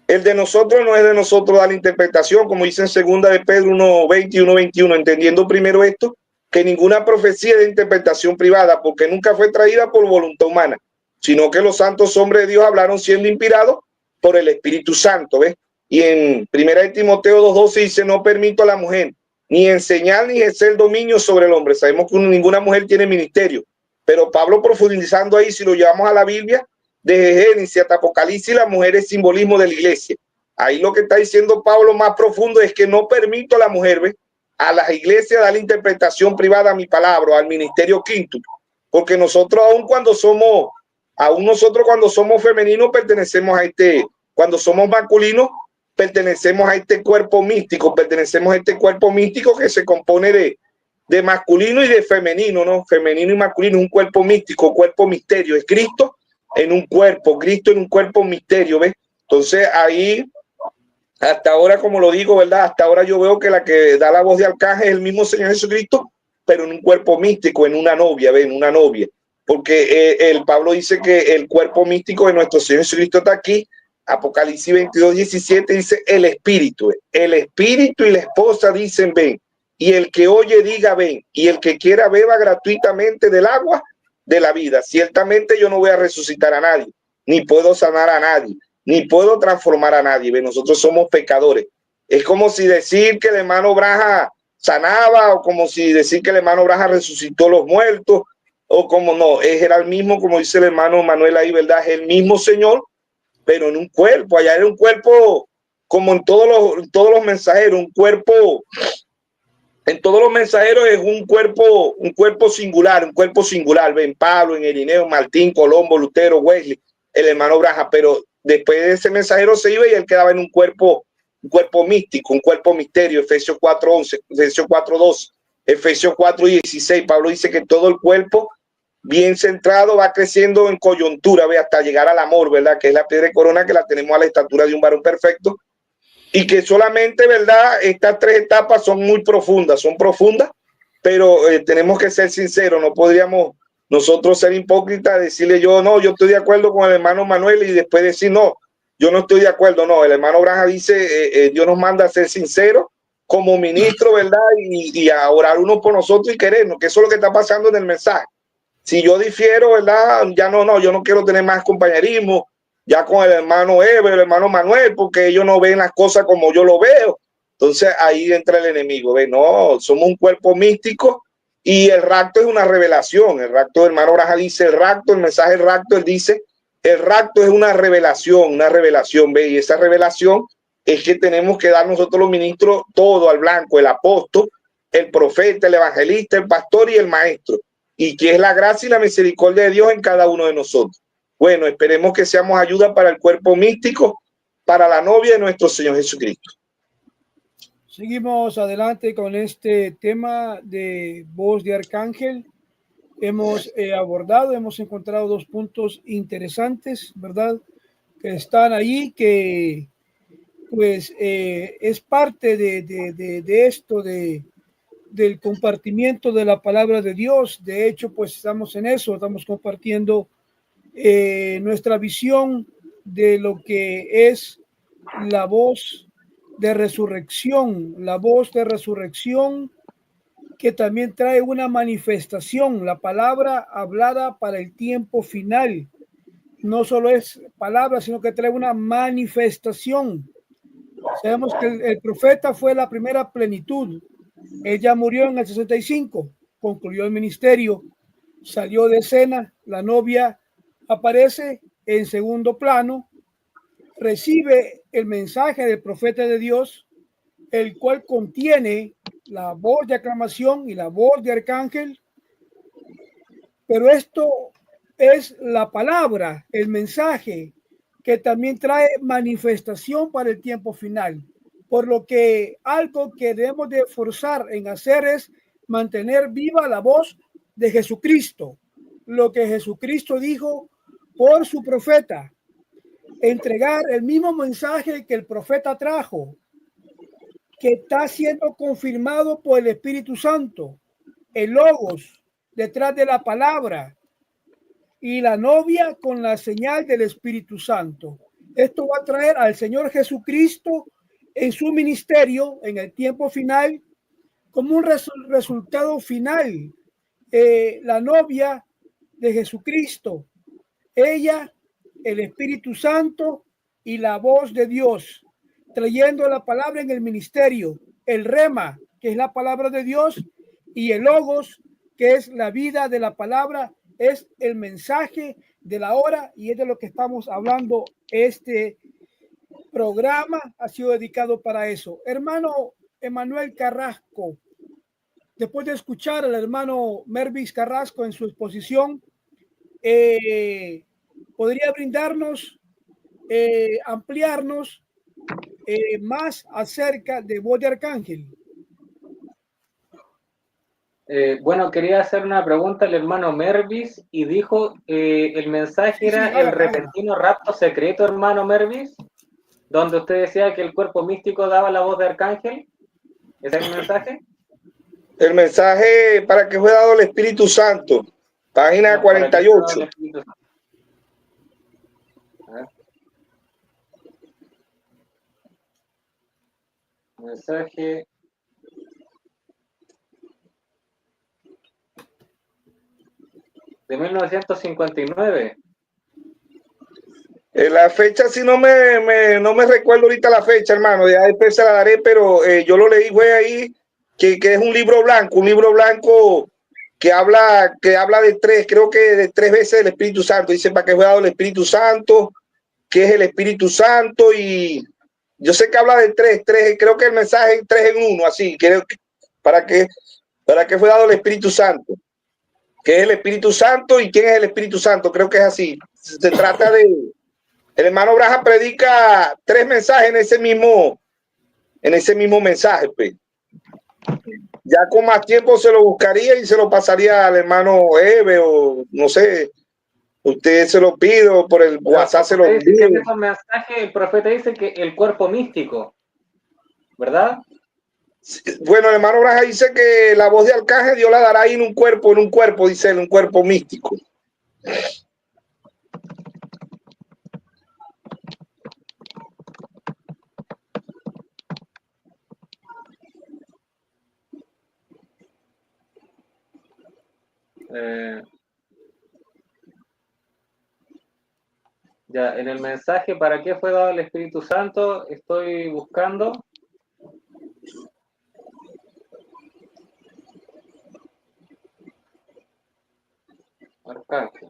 el de nosotros no es de nosotros dar la interpretación, como dice en segunda de Pedro 1:20 y 1:21, entendiendo primero esto, que ninguna profecía es de interpretación privada, porque nunca fue traída por voluntad humana, sino que los santos hombres de Dios hablaron siendo inspirados por el Espíritu Santo, ¿ves? Y en primera de Timoteo 2:12 dice, no permito a la mujer ni enseñar ni ejercer dominio sobre el hombre. Sabemos que ninguna mujer tiene ministerio, pero Pablo, profundizando ahí, si lo llevamos a la Biblia, desde Génesis hasta Apocalipsis, la mujer es simbolismo de la iglesia. Ahí lo que está diciendo Pablo más profundo es que no permito a la mujer, ¿ves?, a las iglesias dar la interpretación privada a mi palabra, al ministerio quinto, porque nosotros nosotros cuando somos femeninos pertenecemos a cuando somos masculinos pertenecemos a este cuerpo místico, que se compone de masculino y de femenino, ¿no? Femenino y masculino, un cuerpo místico, cuerpo misterio, es Cristo en un cuerpo misterio, ¿ves? Entonces ahí, hasta ahora, como lo digo, ¿verdad? Hasta ahora yo veo que la que da la voz de arcángel es el mismo Señor Jesucristo, pero en un cuerpo místico, en una novia, ¿ven? Una novia. Porque el Pablo dice que el cuerpo místico de nuestro Señor Jesucristo está aquí. Apocalipsis 22:17 dice el espíritu y la esposa dicen ven, y el que oye diga ven, y el que quiera beba gratuitamente del agua de la vida. Ciertamente yo no voy a resucitar a nadie, ni puedo sanar a nadie, ni puedo transformar a nadie. ¿Ven? Nosotros somos pecadores. Es como si decir que el hermano Braja sanaba, o como si decir que el hermano Braja resucitó los muertos, o como no, era el mismo, como dice el hermano Manuel ahí, ¿verdad? Es el mismo Señor, pero en un cuerpo. Allá era un cuerpo como en todos los mensajeros, un cuerpo. En todos los mensajeros es un cuerpo singular, ven, Pablo, en Irineo, Martín, Colombo, Lutero, Wesley, el hermano Braja, pero después de ese mensajero se iba y él quedaba en un cuerpo místico, un cuerpo misterio. Efesios 4:11, Efesios 4:12, Efesios 4:16, Pablo dice que todo el cuerpo bien centrado va creciendo en coyuntura, ve, hasta llegar al amor, ¿verdad? Que es la piedra de corona, que la tenemos a la estatura de un varón perfecto. Y que solamente, ¿verdad?, estas 3 etapas son muy profundas, pero tenemos que ser sinceros. No podríamos nosotros ser hipócritas, decirle yo estoy de acuerdo con el hermano Manuel y después decir no, yo no estoy de acuerdo. No, el hermano Braja dice, Dios nos manda a ser sinceros como ministro, ¿verdad? Y a orar uno por nosotros y querernos, que eso es lo que está pasando en el mensaje. Si yo difiero, ¿verdad?, ya yo no quiero tener más compañerismo ya con el hermano Eber, el hermano Manuel, porque ellos no ven las cosas como yo lo veo. Entonces ahí entra el enemigo. ¿Ve? No, somos un cuerpo místico y el rapto es una revelación. El rapto, el hermano Braja dice el rapto, el mensaje del rapto, él dice el rapto es una revelación, ¿ve? Y esa revelación es que tenemos que dar nosotros los ministros todo al blanco, el apóstol, el profeta, el evangelista, el pastor y el maestro. Y que es la gracia y la misericordia de Dios en cada uno de nosotros. Bueno, esperemos que seamos ayuda para el cuerpo místico, para la novia de nuestro Señor Jesucristo. Seguimos adelante con este tema de voz de arcángel. Hemos hemos encontrado 2 puntos interesantes, ¿verdad?, que están ahí, que pues es parte de esto, del compartimiento de la palabra de Dios. De hecho, pues estamos en eso, estamos compartiendo nuestra visión de lo que es la voz de resurrección, que también trae una manifestación, la palabra hablada para el tiempo final. No solo es palabra, sino que trae una manifestación. Sabemos que el profeta fue la primera plenitud. Él ya murió en el 65, concluyó el ministerio, salió de escena, la novia aparece en segundo plano, recibe el mensaje del profeta de Dios, el cual contiene la voz de aclamación y la voz de arcángel, pero esto es la palabra, el mensaje, que también trae manifestación para el tiempo final. Por lo que algo que debemos de forzar en hacer es mantener viva la voz de Jesucristo, lo que Jesucristo dijo por su profeta, entregar el mismo mensaje que el profeta trajo, que está siendo confirmado por el Espíritu Santo, el Logos detrás de la palabra y la novia con la señal del Espíritu Santo. Esto va a traer al Señor Jesucristo en su ministerio en el tiempo final como un resultado final. La novia de Jesucristo, ella, el Espíritu Santo y la voz de Dios, trayendo la palabra en el ministerio, el rema, que es la palabra de Dios, y el logos, que es la vida de la palabra, es el mensaje de la hora, y es de lo que estamos hablando. Este programa ha sido dedicado para eso. Hermano Emanuel Carrasco, después de escuchar al hermano Mervis Carrasco en su exposición, podría brindarnos, ampliarnos más acerca de voz de arcángel. Bueno, quería hacer una pregunta al hermano Mervis y dijo el mensaje era el repentino rapto secreto, hermano Mervis, donde usted decía que el cuerpo místico daba la voz de arcángel. ¿Ese es el mensaje? El mensaje para que fue dado el Espíritu Santo, página No, 48. Mensaje de 1959. La fecha, sí, no me recuerdo ahorita la fecha, hermano, ya después se la daré, pero yo lo leí, fue ahí, que es un libro blanco que habla de tres, creo que de tres veces el Espíritu Santo. Dice para qué fue dado el Espíritu Santo, qué es el Espíritu Santo, y yo sé que habla de tres, creo que el mensaje es 3 en 1, así, creo que para qué fue dado el Espíritu Santo, qué es el Espíritu Santo y quién es el Espíritu Santo, creo que es así. Se trata de... El hermano Braja predica 3 mensajes en ese mismo mensaje, pues. Ya con más tiempo se lo buscaría y se lo pasaría al hermano Eve, o no sé, usted se lo pido por el WhatsApp, se lo envío. En esos mensajes el profeta dice que el cuerpo místico, ¿verdad? Bueno, el hermano Braja dice que la voz de arcángel Dios la dará ahí en un cuerpo, dice él, un cuerpo místico. Ya, en el mensaje, ¿para qué fue dado el Espíritu Santo? Estoy buscando. Arcángel.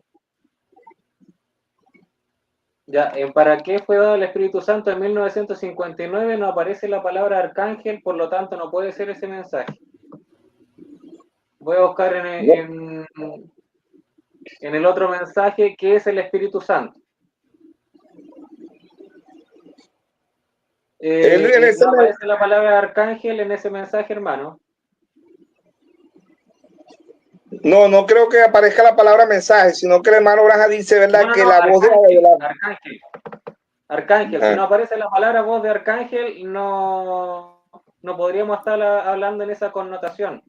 Ya, ¿para qué fue dado el Espíritu Santo? En 1959 no aparece la palabra arcángel, por lo tanto no puede ser ese mensaje. Voy a buscar en el otro mensaje, que es el Espíritu Santo. No aparece la palabra arcángel en ese mensaje, hermano. No creo que aparezca la palabra mensaje, sino que el hermano Braja dice, ¿verdad? Que la voz de arcángel. Arcángel. Si no aparece la palabra voz de arcángel, no podríamos estar hablando en esa connotación.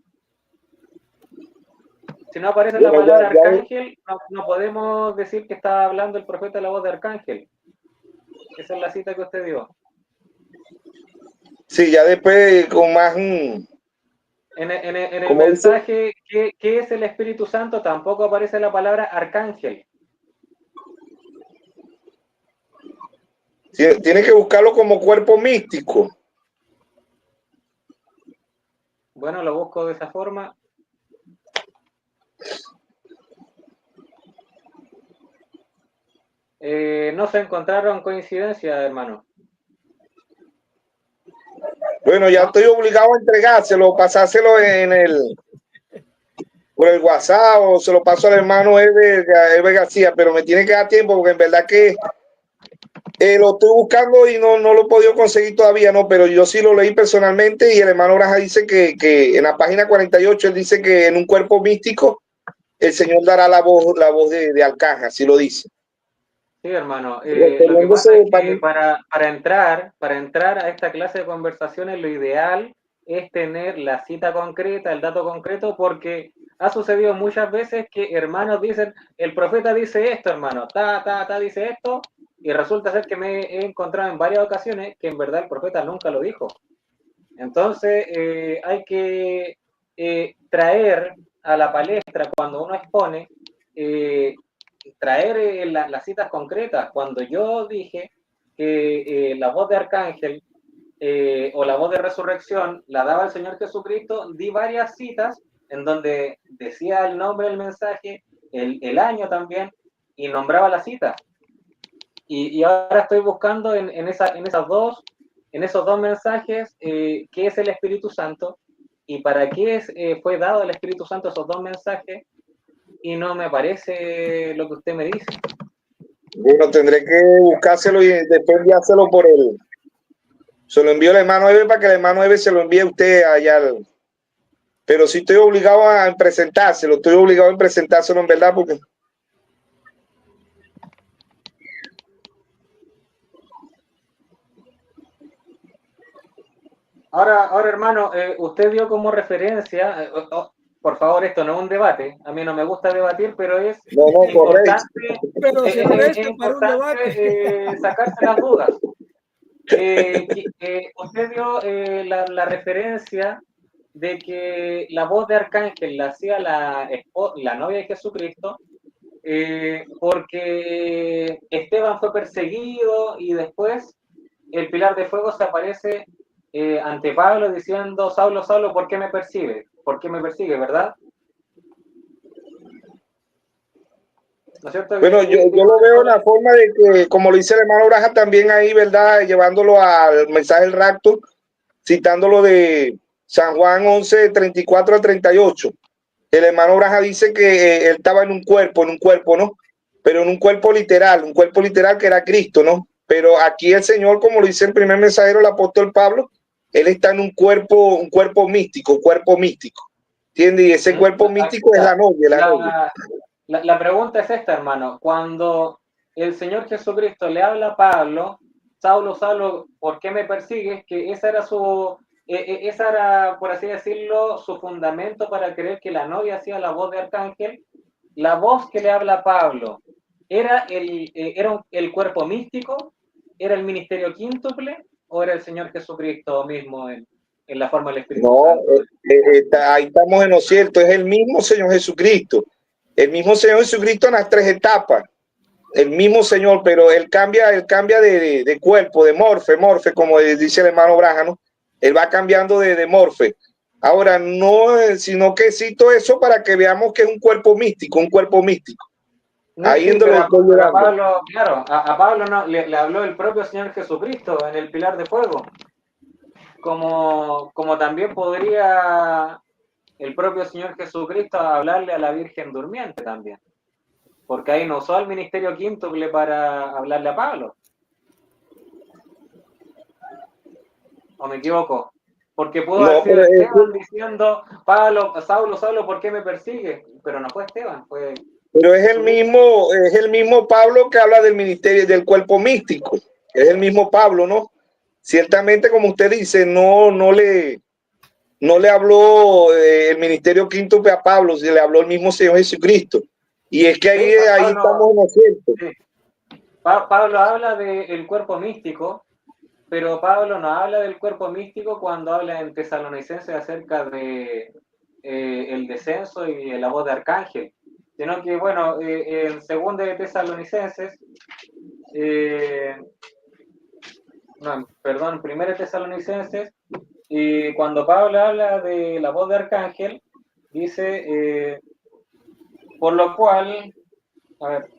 Si no aparece la palabra arcángel, no podemos decir que está hablando el profeta de la voz de arcángel. Esa es la cita que usted dio. Sí, ya después con más... En el mensaje, ¿qué es el Espíritu Santo? Tampoco aparece la palabra arcángel. Tiene que buscarlo como cuerpo místico. Bueno, lo busco de esa forma. No se encontraron coincidencias, hermano. Bueno, ya estoy obligado a entregárselo, pasárselo por el WhatsApp, o se lo paso al hermano Eve García, pero me tiene que dar tiempo porque en verdad que lo estoy buscando y no lo he podido conseguir todavía, no, pero yo sí lo leí personalmente y el hermano Braja dice que en la página 48 él dice que en un cuerpo místico el Señor dará la voz de Arcángel, así lo dice. Sí, hermano. Lo que pasa es que para entrar a esta clase de conversaciones, lo ideal es tener la cita concreta, el dato concreto, porque ha sucedido muchas veces que hermanos dicen, el profeta dice esto, hermano, dice esto, y resulta ser que me he encontrado en varias ocasiones que en verdad el profeta nunca lo dijo. Entonces, hay que traer a la palestra cuando uno expone, traer las citas concretas. Cuando yo dije que la voz de arcángel o la voz de resurrección la daba el Señor Jesucristo, di varias citas en donde decía el nombre del mensaje, el año también, y nombraba la cita. Y ahora estoy buscando en esos dos mensajes qué es el Espíritu Santo y para qué fue dado el Espíritu Santo esos dos mensajes, y no me parece lo que usted me dice. Bueno, tendré que buscárselo y después enviárselo por él. Se lo envío al hermano Eve para que el hermano Eve se lo envíe a usted allá. Pero sí estoy obligado a presentárselo, en verdad, porque... Ahora hermano, usted dio como referencia, por favor, esto no es un debate, a mí no me gusta debatir, pero es importante, pero si es importante sacarse las dudas. Usted dio la referencia de que la voz de Arcángel la hacía la novia de Jesucristo, porque Esteban fue perseguido y después el pilar de fuego se aparece ante Pablo diciendo, Saulo, Saulo, ¿por qué me persigue? ¿Por qué me persigue, verdad? ¿No es cierto? Bueno, yo lo veo en la forma de que, como lo dice el hermano Braja también ahí, ¿verdad? Llevándolo al mensaje del rapto, citándolo de San Juan 11, 34 al 38. El hermano Braja dice que él estaba en un cuerpo, ¿no? Pero en un cuerpo literal que era Cristo, ¿no? Pero aquí el Señor, como lo dice el primer mensajero, el apóstol Pablo, él está en un cuerpo místico, ¿entiendes? Y ese cuerpo místico es la novia. La pregunta es esta, hermano. Cuando el Señor Jesucristo le habla a Pablo, Saulo, Saulo, ¿por qué me persigues? Que esa era, por así decirlo, su fundamento para creer que la novia hacía la voz de Arcángel. La voz que le habla a Pablo, ¿era el cuerpo místico? ¿Era el ministerio quíntuple? ¿O era el Señor Jesucristo mismo en la forma del Espíritu Santo? Ahí estamos en lo cierto. Es el mismo Señor Jesucristo. El mismo Señor Jesucristo en las tres etapas. El mismo Señor, pero él cambia de cuerpo, de morfe, como dice el hermano Braja, ¿no? Él va cambiando de morfe. Ahora, no, sino que cito eso para que veamos que es un cuerpo místico. Ahí sí, pero a Pablo, claro, a Pablo no, le habló el propio Señor Jesucristo en el pilar de fuego. Como también podría el propio Señor Jesucristo hablarle a la Virgen durmiente también. Porque ahí no usó el ministerio quíntuple para hablarle a Pablo. ¿O me equivoco? Porque pudo haber sido Esteban diciendo, Saulo, ¿por qué me persigue? Pero no fue Esteban, Pero es el mismo Pablo que habla del ministerio del cuerpo místico. Es el mismo Pablo, ¿no? Ciertamente, como usted dice, no le habló el ministerio quíntuple a Pablo, se le habló el mismo Señor Jesucristo. Y es que Sí, ahí estamos en lo cierto. Sí. Pablo habla del cuerpo místico, pero Pablo no habla del cuerpo místico cuando habla en Tesalonicenses acerca de el descenso y la voz de arcángel, sino que, bueno, en segundo de Tesalonicenses, no, perdón, primero de Tesalonicenses, y cuando Pablo habla de la voz de arcángel, dice, por lo cual, a ver,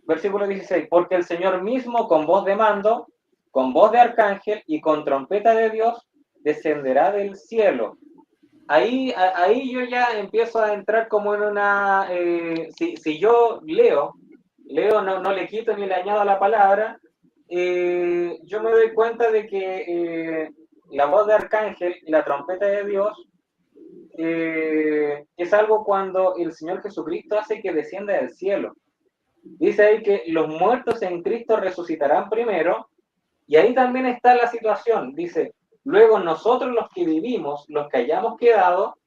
versículo 16, porque el Señor mismo con voz de mando, con voz de arcángel y con trompeta de Dios, descenderá del cielo. Ahí yo ya empiezo a entrar como en una, si yo leo, no le quito ni le añado a la palabra, yo me doy cuenta de que la voz de arcángel y la trompeta de Dios es algo cuando el Señor Jesucristo hace que descienda del cielo. Dice ahí que los muertos en Cristo resucitarán primero, y ahí también está la situación. Dice, luego nosotros los que vivimos, los que hayamos quedado,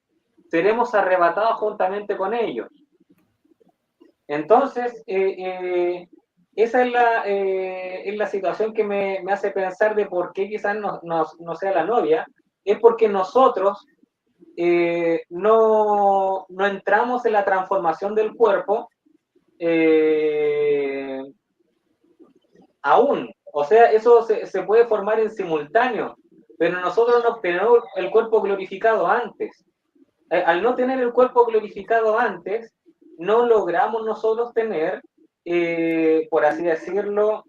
seremos arrebatados juntamente con ellos. Entonces, esa es la situación que me hace pensar de por qué quizás no sea la novia, es porque nosotros no entramos en la transformación del cuerpo aún. O sea, eso se puede formar en simultáneo, pero nosotros no tenemos el cuerpo glorificado antes. Al no tener el cuerpo glorificado antes, no logramos nosotros tener, por así decirlo,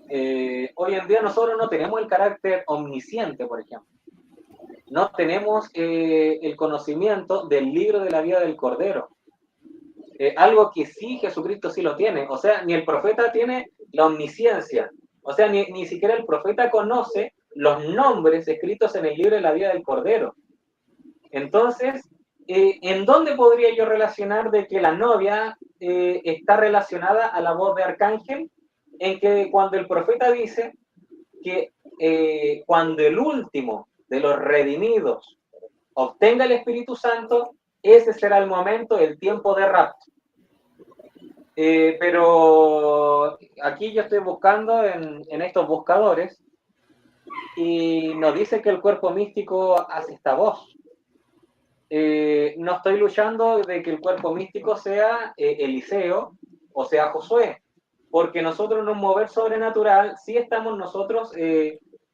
hoy en día nosotros no tenemos el carácter omnisciente, por ejemplo. No tenemos el conocimiento del libro de la vida del Cordero. Algo que sí Jesucristo sí lo tiene. O sea, ni el profeta tiene la omnisciencia. O sea, ni siquiera el profeta conoce los nombres escritos en el libro de la vida del Cordero. Entonces, ¿en dónde podría yo relacionar de que la novia está relacionada a la voz de arcángel? En que cuando el profeta dice que cuando el último de los redimidos obtenga el Espíritu Santo, ese será el momento, el tiempo de rapto. Pero aquí yo estoy buscando en estos buscadores y nos dice que el cuerpo místico hace esta voz. No estoy luchando de que el cuerpo místico sea Eliseo o sea Josué, porque nosotros en un mover sobrenatural sí estamos nosotros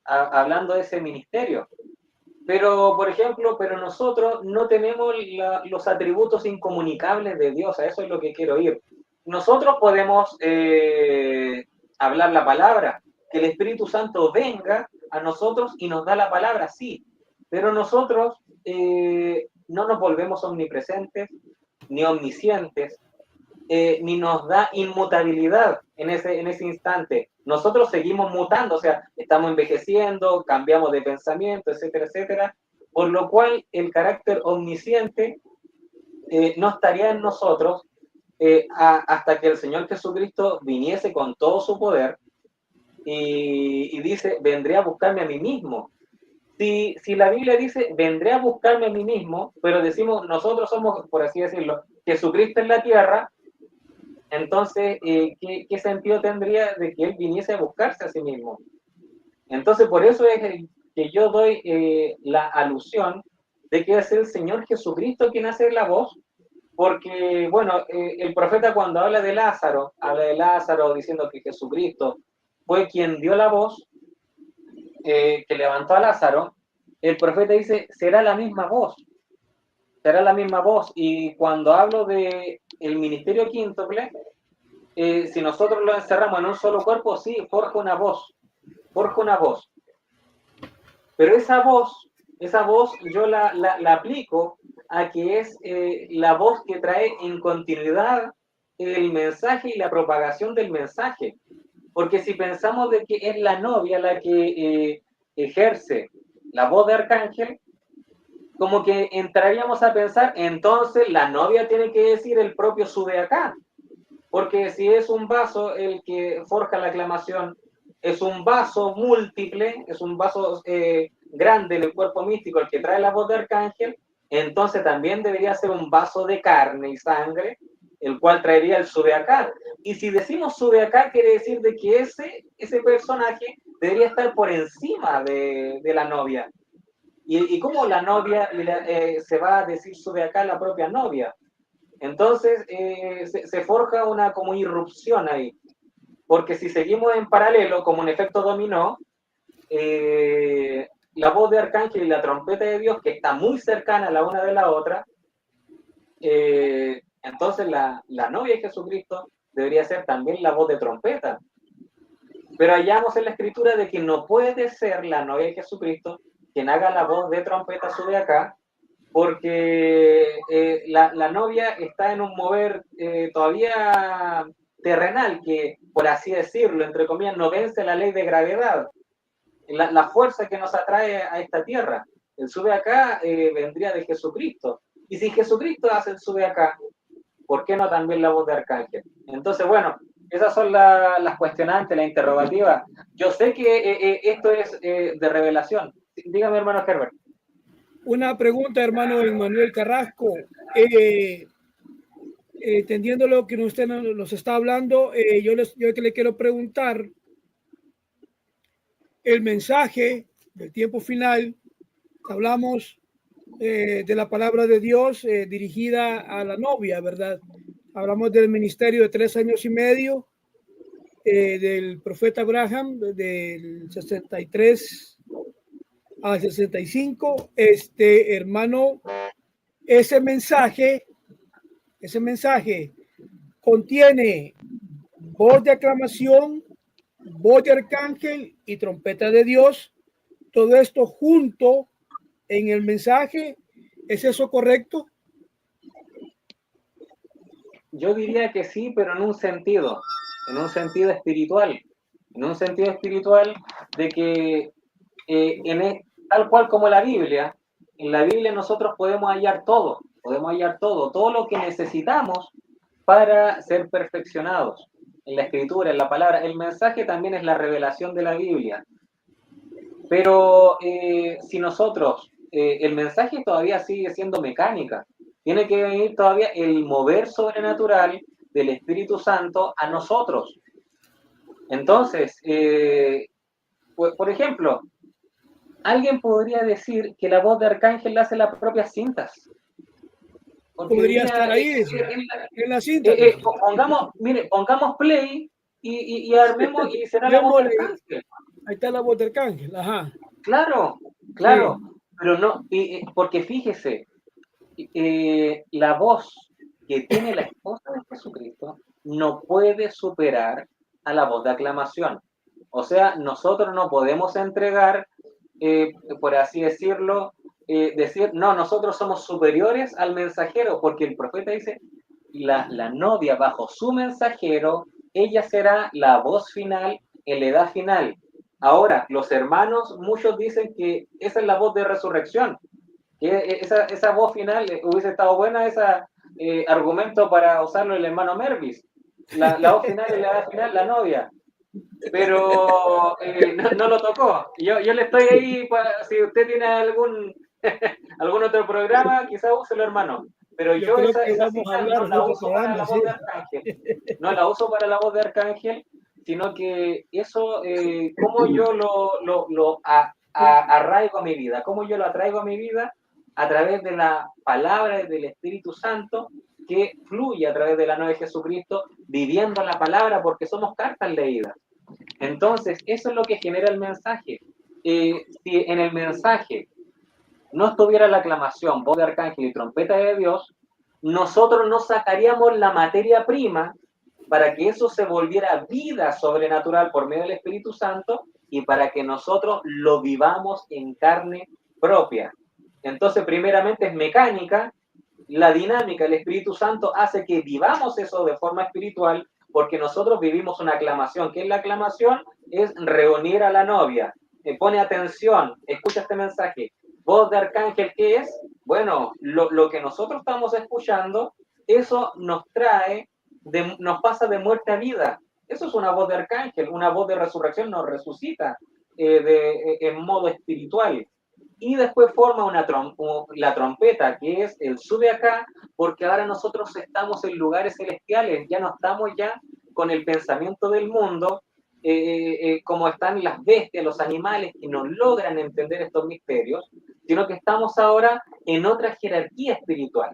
hablando de ese ministerio. Pero, por ejemplo, nosotros no tenemos los atributos incomunicables de Dios, a eso es lo que quiero ir. Nosotros podemos hablar la palabra, que el Espíritu Santo venga a nosotros y nos da la palabra, sí, pero nosotros no nos volvemos omnipresentes ni omniscientes, ni nos da inmutabilidad en ese instante. Nosotros seguimos mutando, o sea, estamos envejeciendo, cambiamos de pensamiento, etcétera, etcétera, por lo cual el carácter omnisciente no estaría en nosotros hasta que el Señor Jesucristo viniese con todo su poder y dice, vendré a buscarme a mí mismo. Si la Biblia dice, vendré a buscarme a mí mismo, pero decimos, nosotros somos, por así decirlo, Jesucristo en la tierra, entonces, ¿qué sentido tendría de que Él viniese a buscarse a sí mismo? Entonces, por eso es que yo doy la alusión de que es el Señor Jesucristo quien hace la voz, porque, bueno, el profeta cuando habla de Lázaro diciendo que Jesucristo fue quien dio la voz, que levantó a Lázaro, el profeta dice, será la misma voz, y cuando hablo de el ministerio quíntuple, si nosotros lo encerramos en un solo cuerpo, sí, forja una voz, pero esa voz yo la aplico a que es la voz que trae en continuidad el mensaje y la propagación del mensaje, porque si pensamos de que es la novia la que ejerce la voz de arcángel, como que entraríamos a pensar, entonces la novia tiene que decir el propio sube acá, porque si es un vaso el que forja la aclamación es un vaso múltiple, es un vaso grande en el cuerpo místico el que trae la voz de arcángel, entonces también debería ser un vaso de carne y sangre, el cual traería el Subeacá. Y si decimos Subeacá, quiere decir de que ese personaje debería estar por encima de la novia. ¿Y cómo la novia se va a decir Subeacá la propia novia? Entonces se forja una como irrupción ahí. Porque si seguimos en paralelo, como un efecto dominó, la voz de Arcángel y la trompeta de Dios, que está muy cercana la una de la otra, entonces la novia de Jesucristo debería ser también la voz de trompeta. Pero hallamos en la escritura de que no puede ser la novia de Jesucristo quien haga la voz de trompeta Subeacá, porque la novia está en un mover todavía terrenal, que por así decirlo, entre comillas, no vence la ley de gravedad, la fuerza que nos atrae a esta tierra. El Subeacá vendría de Jesucristo. Y si Jesucristo hace el Subeacá, ¿por qué no también la voz de Arcángel? Entonces, bueno, esas son las cuestionantes, las interrogativas. Yo sé que esto es de revelación. Dígame, hermano Herbert. Una pregunta, hermano Emmanuel Carrasco. Entendiendo lo que usted nos está hablando, yo le quiero preguntar el mensaje del tiempo final. Hablamos de la palabra de Dios dirigida a la novia, ¿verdad? Hablamos del ministerio de 3 años y medio del profeta Abraham, del 63 al 65. Hermano, ese mensaje contiene voz de aclamación, voz de arcángel y trompeta de Dios. Todo esto junto en el mensaje. ¿Es eso correcto? Yo diría que sí, pero en un sentido espiritual. En un sentido espiritual de que tal cual como la Biblia, en la Biblia nosotros podemos hallar todo lo que necesitamos para ser perfeccionados. En la escritura, en la palabra, el mensaje también es la revelación de la Biblia. Pero si nosotros, el mensaje todavía sigue siendo mecánica, tiene que venir todavía el mover sobrenatural del Espíritu Santo a nosotros. Entonces, por ejemplo, alguien podría decir que la voz de Arcángel la hace las propias cintas. Porque podría estar ahí en la cinta. Pongamos play y armemos y será la voz de Arcángel. Ahí está la voz de Arcángel, ajá. Claro, sí. Pero no, porque fíjese, la voz que tiene la esposa de Jesucristo no puede superar a la voz de aclamación. O sea, nosotros no podemos entregar, por así decirlo, decir, no, nosotros somos superiores al mensajero, porque el profeta dice, la novia bajo su mensajero, ella será la voz final en la edad final. Ahora, los hermanos, muchos dicen que esa es la voz de resurrección, que esa voz final hubiese estado buena, ese argumento para usarlo el hermano Mervis. La voz final es la edad final, la novia. Pero no lo tocó. Yo le estoy ahí, si usted tiene algún otro programa, quizá úselo, hermano. Pero yo esa cita no la uso para la voz de Arcángel. No la uso para la voz de Arcángel, sino que eso, cómo yo lo arraigo a mi vida, cómo yo lo atraigo a mi vida a través de la palabra del Espíritu Santo que fluye a través de la novia de Jesucristo, viviendo la palabra, porque somos cartas leídas. Entonces, eso es lo que genera el mensaje. Si en el mensaje no estuviera la aclamación, voz de arcángel y trompeta de Dios, nosotros no sacaríamos la materia prima para que eso se volviera vida sobrenatural por medio del Espíritu Santo y para que nosotros lo vivamos en carne propia. Entonces, primeramente es mecánica, la dinámica, el Espíritu Santo hace que vivamos eso de forma espiritual, porque nosotros vivimos una aclamación. ¿Qué es la aclamación? Es reunir a la novia. Pone atención, escucha este mensaje. Voz de arcángel, ¿qué es? Bueno, lo que nosotros estamos escuchando, eso nos trae, nos pasa de muerte a vida. Eso es una voz de arcángel, una voz de resurrección nos resucita en modo espiritual. Y después forma la trompeta, que es el sube acá, porque ahora nosotros estamos en lugares celestiales, ya no estamos ya con el pensamiento del mundo, como están las bestias, los animales que no logran entender estos misterios, sino que estamos ahora en otra jerarquía espiritual.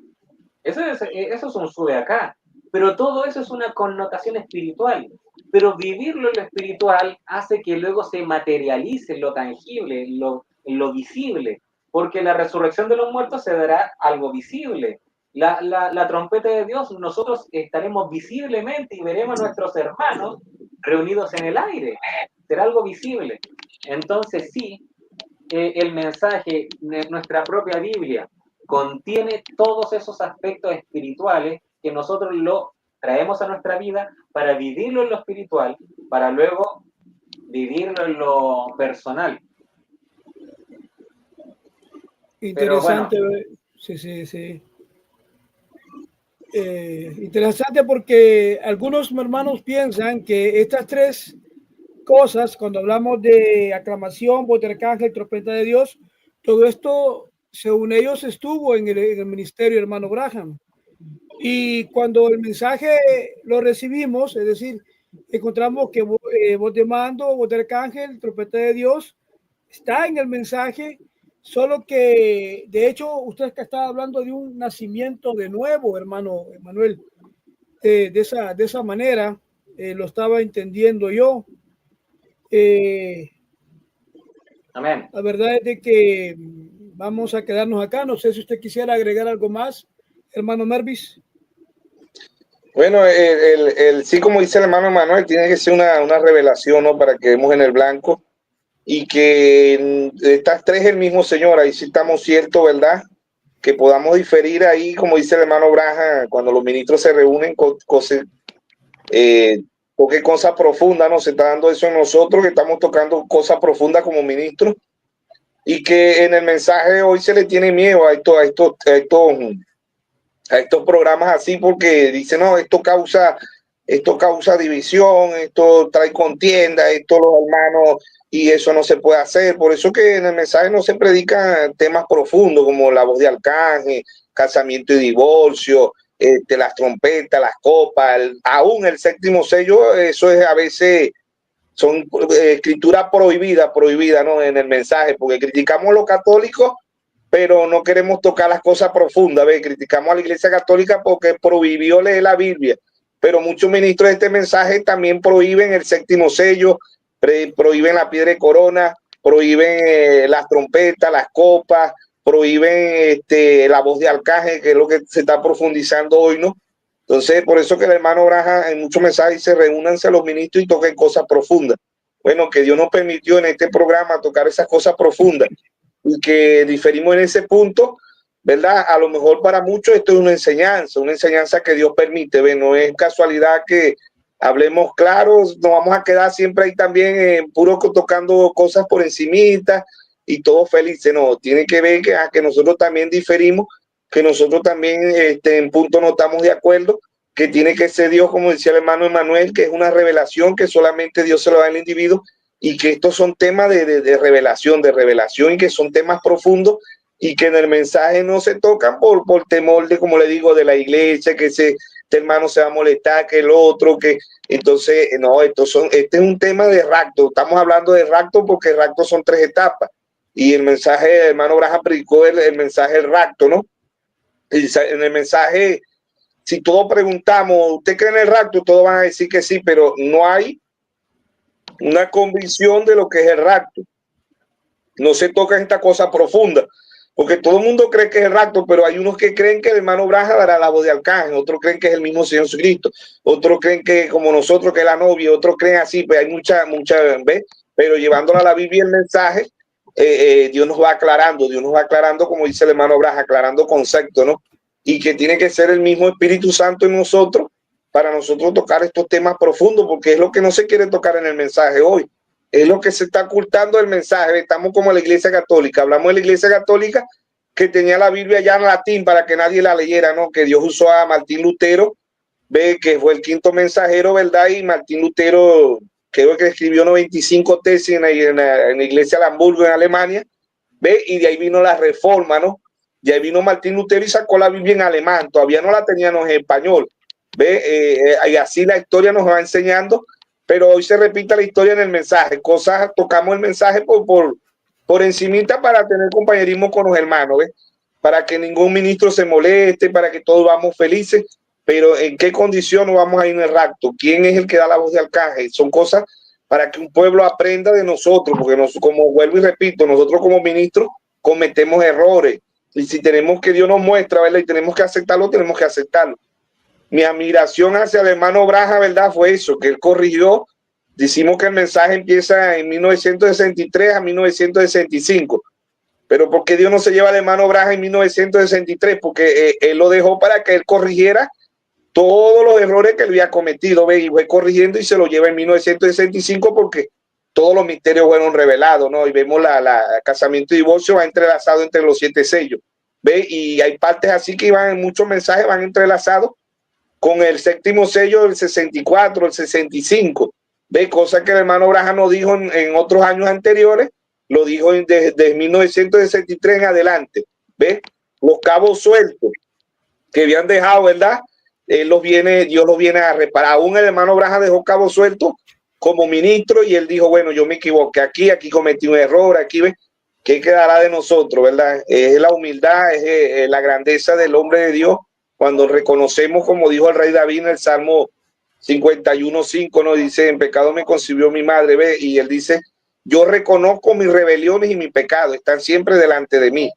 Eso es un sube acá, pero todo eso es una connotación espiritual. Pero vivirlo en lo espiritual hace que luego se materialice en lo tangible, en lo visible, porque la resurrección de los muertos se dará algo visible. La trompeta de Dios, nosotros estaremos visiblemente y veremos a nuestros hermanos reunidos en el aire. Será algo visible. Entonces sí, el mensaje de nuestra propia Biblia contiene todos esos aspectos espirituales que nosotros lo traemos a nuestra vida para vivirlo en lo espiritual, para luego vivirlo en lo personal. Interesante, bueno. Sí. Interesante porque algunos hermanos piensan que estas tres cosas, cuando hablamos de aclamación, voz de arcángel, trompeta de Dios, todo esto, según ellos, estuvo en el ministerio hermano Branham. Y cuando el mensaje lo recibimos, es decir, encontramos que voz de mando, voz de arcángel, trompeta de Dios, está en el mensaje, solo que, de hecho, usted está hablando de un nacimiento de nuevo, hermano Emanuel, de esa manera, lo estaba entendiendo yo. Amén. La verdad es de que vamos a quedarnos acá. No sé si usted quisiera agregar algo más, hermano Mervis. Bueno, sí, como dice el hermano Manuel, tiene que ser una revelación, ¿no? Para que vemos en el blanco y que estas tres el mismo Señor, ahí sí estamos ciertos, ¿verdad? Que podamos diferir ahí, como dice el hermano Braja, cuando los ministros se reúnen, porque cosas profundas, ¿no? Se está dando eso en nosotros, que estamos tocando cosas profundas como ministros y que en el mensaje hoy se le tiene miedo a estos programas así porque dice no, esto causa división, esto trae contienda, esto los hermanos y eso no se puede hacer. Por eso que en el mensaje no se predican temas profundos como la voz de arcángel, casamiento y divorcio, las trompetas, las copas, aún el séptimo sello. Eso es a veces son escritura prohibida, ¿no? En el mensaje, porque criticamos a los católicos pero no queremos tocar las cosas profundas. ¿Ve? Criticamos a la Iglesia Católica porque prohibió leer la Biblia, pero muchos ministros de este mensaje también prohíben el séptimo sello, prohíben la piedra de corona, prohíben las trompetas, las copas, prohíben la voz de arcángel, que es lo que se está profundizando hoy, ¿no? Entonces, por eso que el hermano Braja en muchos mensajes dice, reúnanse a los ministros y toquen cosas profundas. Bueno, que Dios nos permitió en este programa tocar esas cosas profundas y que diferimos en ese punto, ¿verdad? A lo mejor para muchos esto es una enseñanza que Dios permite, ¿ve? No es casualidad que hablemos claros, nos vamos a quedar siempre ahí también puro tocando cosas por encimita y todos felices, no, tiene que ver que nosotros también diferimos, que nosotros también en punto no estamos de acuerdo, que tiene que ser Dios, como decía el hermano Emanuel, que es una revelación que solamente Dios se lo da al individuo, y que estos son temas de revelación y que son temas profundos y que en el mensaje no se tocan por temor de, como le digo, de la iglesia, que este hermano se va a molestar, que el otro, que entonces, no, este es un tema de rapto, estamos hablando de rapto porque el rapto son tres etapas y el mensaje del hermano Braja predicó el mensaje del rapto, ¿no? Y en el mensaje, si todos preguntamos, ¿usted cree en el rapto? Todos van a decir que sí, pero no hay una convicción de lo que es el rapto. No se toca esta cosa profunda, porque todo el mundo cree que es el rapto, pero hay unos que creen que el hermano Braja dará la voz de arcángel, otros creen que es el mismo Señor Jesucristo, otros creen que como nosotros que es la novia, otros creen así, pues hay mucha, ¿ves? Pero llevándola a la Biblia el mensaje, Dios nos va aclarando, como dice el hermano Braja, aclarando conceptos, ¿no? Y que tiene que ser el mismo Espíritu Santo en nosotros para nosotros tocar estos temas profundos, porque es lo que no se quiere tocar en el mensaje hoy, es lo que se está ocultando el mensaje. Estamos como la Iglesia Católica, hablamos de la Iglesia Católica que tenía la Biblia ya en latín para que nadie la leyera, ¿no? Que Dios usó a Martín Lutero ve que fue el quinto mensajero, ¿verdad? Y Martín Lutero, creo que escribió 95 tesis en la iglesia de Hamburgo, en Alemania, ve, y de ahí vino la reforma, ¿no? Y ahí vino Martín Lutero y sacó la Biblia en alemán, todavía no la teníamos en español, ve, y así la historia nos va enseñando, pero hoy se repite la historia en el mensaje, cosas, tocamos el mensaje por encimita para tener compañerismo con los hermanos, ¿ves? Para que ningún ministro se moleste, para que todos vamos felices, pero ¿en qué condición vamos a ir en el rapto? ¿Quién es el que da la voz de arcángel? Son cosas para que un pueblo aprenda de nosotros, porque como vuelvo y repito, nosotros como ministros cometemos errores, y si tenemos que Dios nos muestra, ¿verdad? Y tenemos que aceptarlo, tenemos que aceptarlo. Mi admiración hacia el hermano Braja, ¿verdad? Fue eso, que él corrigió. Decimos que el mensaje empieza en 1963 a 1965. Pero ¿por qué Dios no se lleva al hermano Braja en 1963? Porque él lo dejó para que él corrigiera todos los errores que él había cometido, ¿ve? Y fue corrigiendo y se lo lleva en 1965 porque todos los misterios fueron revelados, ¿no? Y vemos la casamiento y divorcio va entrelazado entre los 7 sellos, ¿ve? Y hay partes así que van, muchos mensajes van entrelazados con el séptimo sello del 64, el 65, ¿ve? Cosa que el hermano Braja no dijo en otros años anteriores, lo dijo desde 1963 en adelante, ¿ve? Los cabos sueltos que habían dejado, ¿verdad? Dios los viene a reparar. Aún el hermano Braja dejó cabos sueltos como ministro y él dijo, bueno, yo me equivoqué aquí cometí un error, aquí, ¿ve? ¿Qué quedará de nosotros, verdad? Es la humildad, es la grandeza del hombre de Dios cuando reconocemos, como dijo el rey David en el Salmo 51:5, ¿no? Dice, en pecado me concibió mi madre, ¿ve? Y él dice, yo reconozco mis rebeliones y mis pecados, están siempre delante de mí.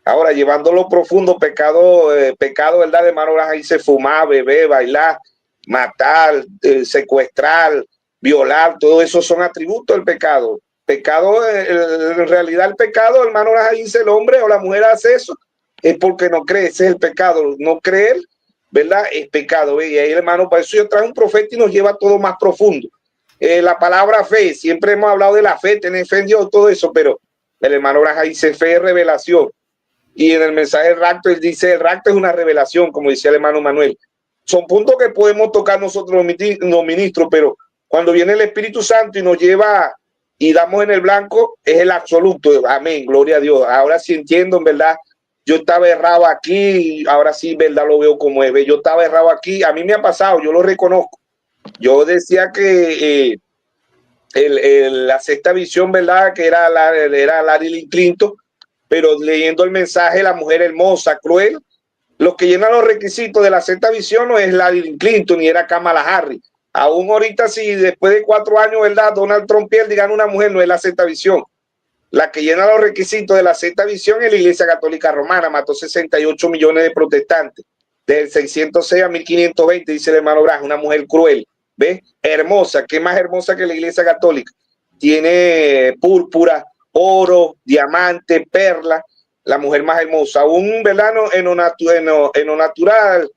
Ahora, llevándolo profundo, pecado, ¿verdad? De hermano Braja dice fumar, beber, bailar, matar, secuestrar, violar, todo eso son atributos del pecado. Pecado, en realidad el pecado, hermano Braja dice, el hombre o la mujer hace eso, es porque no cree, ese es el pecado. No creer, ¿verdad? Es pecado, ¿ve? Y ahí, hermano, para eso yo traje un profeta y nos lleva todo más profundo. La palabra fe, siempre hemos hablado de la fe, tener fe en Dios, todo eso, pero el hermano Braja dice fe es revelación. Y en el mensaje del rapto, él dice, el rapto es una revelación, como decía el hermano Manuel. Son puntos que podemos tocar nosotros los ministros, pero cuando viene el Espíritu Santo y nos lleva y damos en el blanco, es el absoluto. Amén, gloria a Dios. Ahora sí entiendo, en verdad, yo estaba errado aquí, ahora sí, en verdad, lo veo como es. Yo estaba errado aquí, a mí me ha pasado, yo lo reconozco. Yo decía que la sexta visión, ¿verdad? Que era Larry Clinton, pero leyendo el mensaje, la mujer hermosa, cruel, los que llenan los requisitos de la sexta visión no es Larry Clinton ni era Kamala Harris. Aún ahorita, si después de 4 años, ¿verdad? Donald Trump pierde y gana una mujer, no es la sexta visión. La que llena los requisitos de la sexta visión es la Iglesia Católica Romana, mató 68 millones de protestantes, del 606 a 1520, dice el hermano Braja, una mujer cruel, ¿ves? Hermosa, ¿qué más hermosa que la Iglesia Católica? Tiene púrpura, oro, diamante, perla, la mujer más hermosa. Aún, ¿verdad? En lo natural,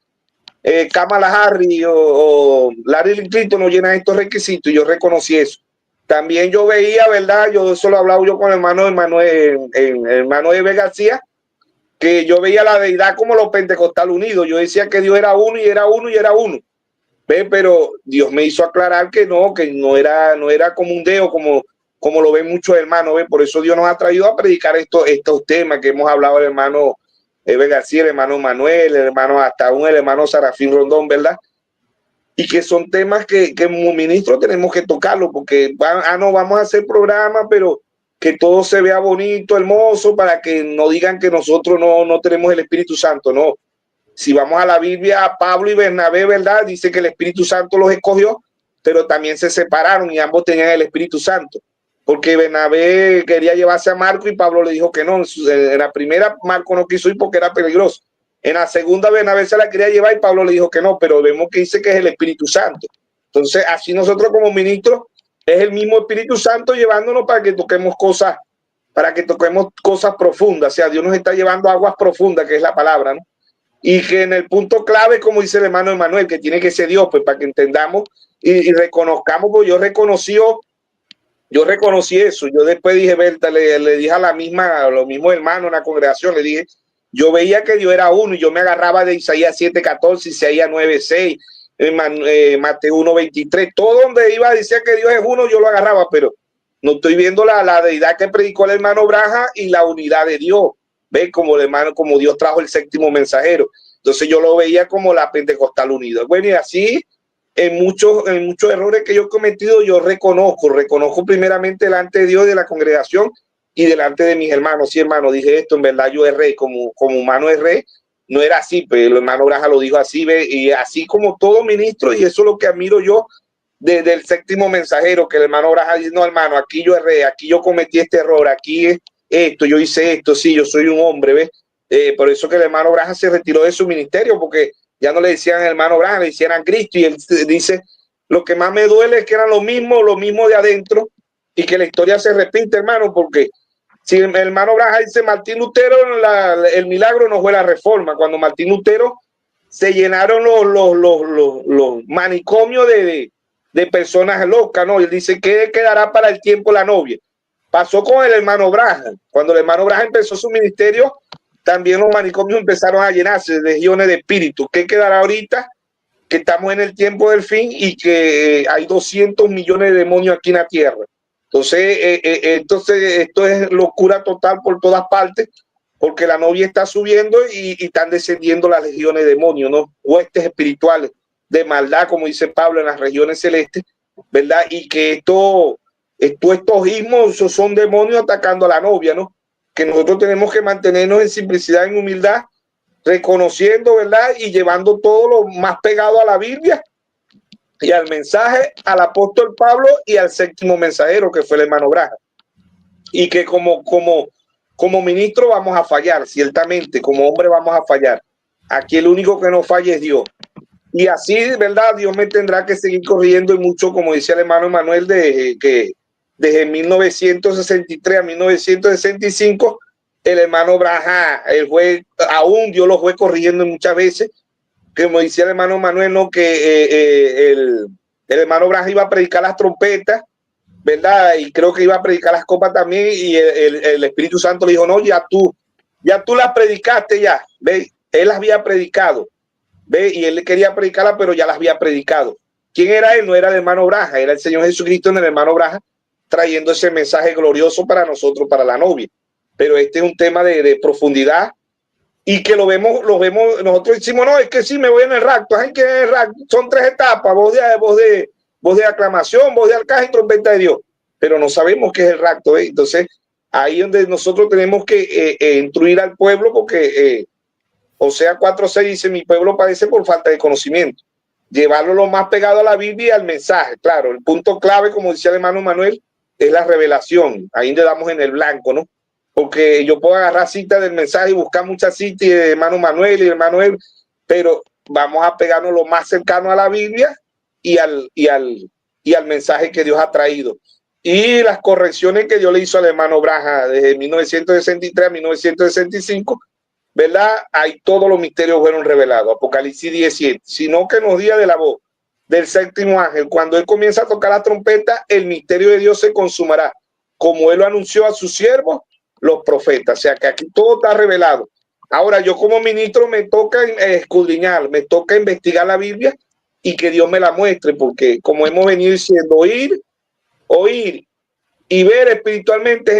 Kamala Harris o Larry Clinton no llenan estos requisitos y yo reconocí eso. También yo veía, ¿verdad? Yo eso lo hablaba yo con el hermano Eve García, que yo veía la deidad como los pentecostales unidos. Yo decía que Dios era uno y era uno y era uno. ¿Ve? Pero Dios me hizo aclarar que no era como un dedo, como lo ven muchos hermanos. ¿Ve? Por eso Dios nos ha traído a predicar estos temas que hemos hablado el hermano Eve García, el hermano Manuel, el hermano Sarafín Rondón, ¿verdad? Y que son temas que como ministro tenemos que tocarlo, porque no vamos a hacer programa, pero que todo se vea bonito, hermoso, para que no digan que nosotros no tenemos el Espíritu Santo, no. Si vamos a la Biblia, Pablo y Bernabé, ¿verdad? Dice que el Espíritu Santo los escogió, pero también se separaron y ambos tenían el Espíritu Santo, porque Bernabé quería llevarse a Marco y Pablo le dijo que no. En la primera Marco no quiso ir porque era peligroso. En la segunda Bernabé se la quería llevar y Pablo le dijo que no, pero vemos que dice que es el Espíritu Santo. Entonces, así nosotros como ministros, es el mismo Espíritu Santo llevándonos para que toquemos cosas profundas. O sea, Dios nos está llevando a aguas profundas, que es la palabra, ¿no? Y que en el punto clave, como dice el hermano Emanuel, que tiene que ser Dios, pues para que entendamos y reconozcamos, porque yo reconocí eso. Yo después dije, Berta, le dije a los mismos hermanos en la congregación, le dije, yo veía que Dios era uno y yo me agarraba de Isaías 7:14, Isaías 9:6, Mateo 1:23, todo donde iba decía que Dios es uno, yo lo agarraba, pero no estoy viendo la deidad que predicó el hermano Braja y la unidad de Dios. ¿Ve? Como el hermano, como Dios trajo el séptimo mensajero. Entonces yo lo veía como la Pentecostal unida. Bueno, y así en muchos errores que yo he cometido, yo reconozco primeramente delante de Dios, de la congregación y delante de mis hermanos. Sí, hermano, dije esto, en verdad yo erré, como humano erré. No era así, pero el hermano Braja lo dijo así, ¿ve? Y así como todo ministro, y eso es lo que admiro yo desde el séptimo mensajero, que el hermano Braja dice, no, hermano, aquí yo erré, aquí yo cometí este error, aquí es esto, yo hice esto, sí, yo soy un hombre, ¿ves? Por eso que el hermano Braja se retiró de su ministerio, porque ya no le decían hermano Braja, le decían Cristo, y él dice, lo que más me duele es que eran lo mismo de adentro, y que la historia se repite, hermano, porque si el hermano Braja dice Martín Lutero, el milagro no fue la reforma. Cuando Martín Lutero se llenaron los manicomios de personas locas, ¿no? Él dice, ¿qué quedará para el tiempo la novia? Pasó con el hermano Braja. Cuando el hermano Braja empezó su ministerio, también los manicomios empezaron a llenarse de legiones de espíritus. ¿Qué quedará ahorita? Que estamos en el tiempo del fin y que hay 200 millones de demonios aquí en la tierra. Entonces esto es locura total por todas partes, porque la novia está subiendo y están descendiendo las legiones de demonios, ¿no? Huestes espirituales de maldad, como dice Pablo, en las regiones celestes, ¿verdad? Y que estos ismos son demonios atacando a la novia, ¿no? Que nosotros tenemos que mantenernos en simplicidad, en humildad, reconociendo, ¿verdad? Y llevando todo lo más pegado a la Biblia y al mensaje al apóstol Pablo y al séptimo mensajero, que fue el hermano Braja. Y que como ministro vamos a fallar, ciertamente, como hombre vamos a fallar. Aquí el único que no falla es Dios. Y así, ¿verdad? Dios me tendrá que seguir corrigiendo y mucho, como decía el hermano Emanuel, que desde 1963 a 1965, el hermano Braja, aún Dios lo fue corrigiendo muchas veces, como decía el hermano Manuel, ¿no? Que el hermano Braja iba a predicar las trompetas, ¿verdad? Y creo que iba a predicar las copas también, y el Espíritu Santo le dijo, no, ya tú las predicaste ya, ¿ve? Él las había predicado, ¿ve? Y él quería predicarlas, pero ya las había predicado. ¿Quién era él? No era el hermano Braja, era el Señor Jesucristo en el hermano Braja, trayendo ese mensaje glorioso para nosotros, para la novia. Pero este es un tema de profundidad, y que lo vemos, nosotros decimos, no, es que sí, me voy en el rapto. Ay, que el rapto son 3 etapas, voz de aclamación, voz de arcángel y trompeta de Dios, pero no sabemos qué es el rapto, ¿eh? Entonces, ahí es donde nosotros tenemos que instruir al pueblo, porque Osea 4:6 dice, mi pueblo padece por falta de conocimiento. Llevarlo lo más pegado a la Biblia y al mensaje. Claro, el punto clave, como decía el hermano Manuel, es la revelación. Ahí le damos en el blanco, ¿no? Porque yo puedo agarrar citas del mensaje y buscar muchas citas de hermano Manuel y hermano él, pero vamos a pegarnos lo más cercano a la Biblia y al mensaje que Dios ha traído. Y las correcciones que Dios le hizo al hermano Braja desde 1963 a 1965, ¿verdad? Ahí todos los misterios fueron revelados. Apocalipsis 17. Sino que en los días de la voz del séptimo ángel, cuando él comienza a tocar la trompeta, el misterio de Dios se consumará, como él lo anunció a sus siervos, los profetas. O sea que aquí todo está revelado. Ahora yo como ministro me toca escudriñar, me toca investigar la Biblia y que Dios me la muestre, porque como hemos venido diciendo, oír y ver espiritualmente es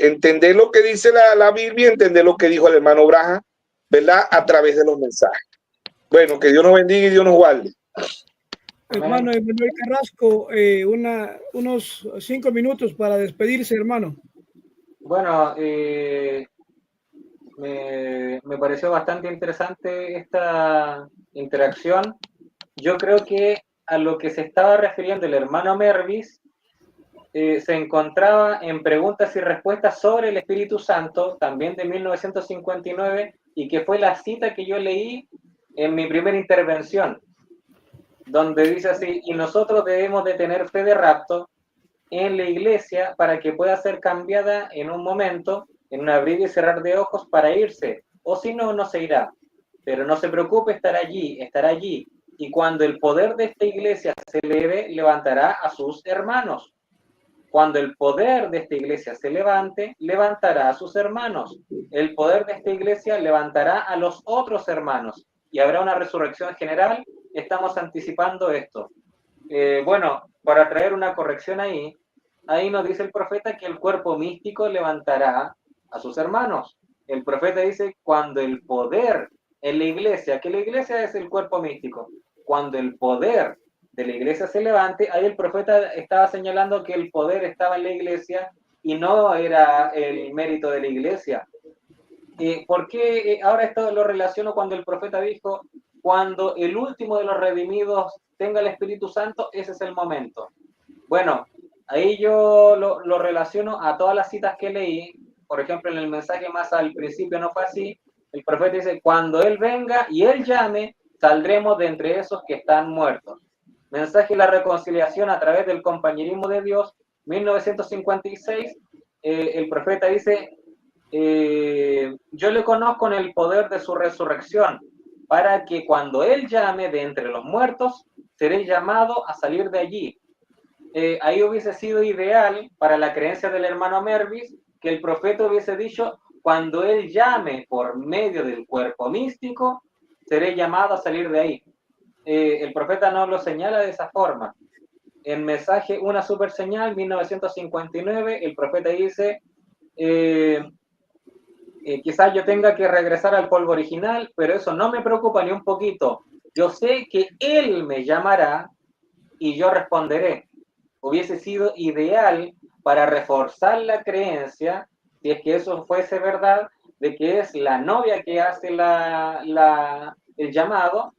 entender lo que dice la Biblia, entender lo que dijo el hermano Braja, ¿verdad? A través de los mensajes. Bueno, que Dios nos bendiga y Dios nos guarde. Hermano Emanuel Carrasco, unos 5 minutos para despedirse, hermano. Bueno, me pareció bastante interesante esta interacción. Yo creo que a lo que se estaba refiriendo el hermano Mervis se encontraba en preguntas y respuestas sobre el Espíritu Santo, también de 1959, y que fue la cita que yo leí en mi primera intervención, donde dice así, y nosotros debemos de tener fe de rapto en la iglesia para que pueda ser cambiada en un momento, en un abrir y cerrar de ojos para irse, o si no, no se irá. Pero no se preocupe, estará allí, y cuando el poder de esta iglesia se eleve, levantará a sus hermanos. Cuando el poder de esta iglesia se levante, levantará a sus hermanos. El poder de esta iglesia levantará a los otros hermanos, y habrá una resurrección general estamos anticipando esto? Bueno, para traer una corrección ahí nos dice el profeta que el cuerpo místico levantará a sus hermanos. El profeta dice cuando el poder en la iglesia, que la iglesia es el cuerpo místico, cuando el poder de la iglesia se levante, ahí el profeta estaba señalando que el poder estaba en la iglesia y no era el mérito de la iglesia. ¿Por qué ahora esto lo relaciono cuando el profeta dijo, cuando el último de los redimidos tenga el Espíritu Santo, ese es el momento? Bueno, ahí yo lo relaciono a todas las citas que leí. Por ejemplo, en el mensaje más al principio no fue así. El profeta dice, cuando Él venga y Él llame, saldremos de entre esos que están muertos. Mensaje de la reconciliación a través del compañerismo de Dios, 1956, el profeta dice, yo le conozco en el poder de su resurrección, para que cuando Él llame de entre los muertos, seré llamado a salir de allí. Ahí hubiese sido ideal para la creencia del hermano Mervis que el profeta hubiese dicho, cuando Él llame por medio del cuerpo místico, seré llamado a salir de ahí. El profeta no lo señala de esa forma. En mensaje Una super señal, 1959, el profeta dice, quizás yo tenga que regresar al polvo original, pero eso no me preocupa ni un poquito. Yo sé que Él me llamará y yo responderé. Hubiese sido ideal para reforzar la creencia, si es que eso fuese verdad, de que es la novia que hace el llamado,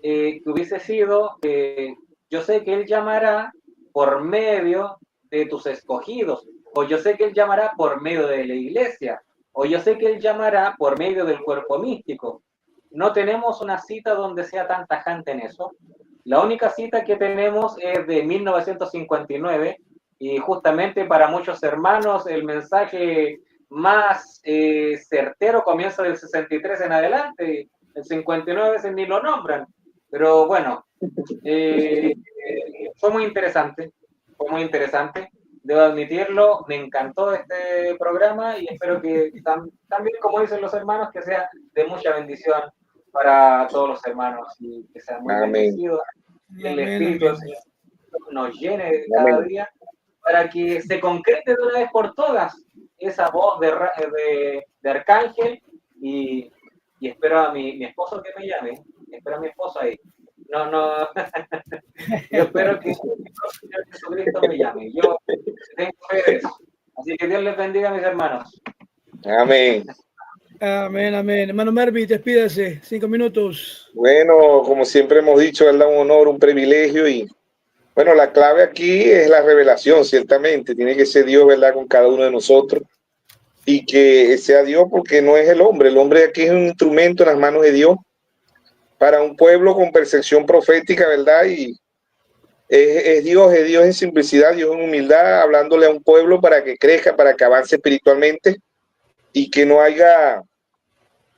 que hubiese sido, yo sé que Él llamará por medio de tus escogidos, o yo sé que Él llamará por medio de la iglesia, o yo sé que Él llamará por medio del cuerpo místico. No tenemos una cita donde sea tan tajante en eso. La única cita que tenemos es de 1959 y justamente para muchos hermanos el mensaje más certero comienza del 63 en adelante. El 59 a veces ni lo nombran. Pero bueno, fue muy interesante. Debo admitirlo, me encantó este programa y espero que también, como dicen los hermanos, que sea de mucha bendición para todos los hermanos y que sean muy bendecidos. El Espíritu del Señor nos llene cada día para que se concrete de una vez por todas esa voz de Arcángel y espero a mi esposo que me llame. Espero a mi esposo ahí. No. Yo espero que el Señor Jesucristo me llame. Yo tengo fe de eso. Así que Dios les bendiga, mis hermanos. Amén. Amén, amén. Hermano Mervis, despídase. 5 minutos. Bueno, como siempre hemos dicho, ¿verdad? Un honor, un privilegio y bueno, la clave aquí es la revelación, ciertamente. Tiene que ser Dios, ¿verdad? Con cada uno de nosotros y que sea Dios porque no es el hombre aquí es un instrumento en las manos de Dios para un pueblo con percepción profética, ¿verdad? Y es Dios en simplicidad, Dios en humildad, hablándole a un pueblo para que crezca, para que avance espiritualmente y que no haya,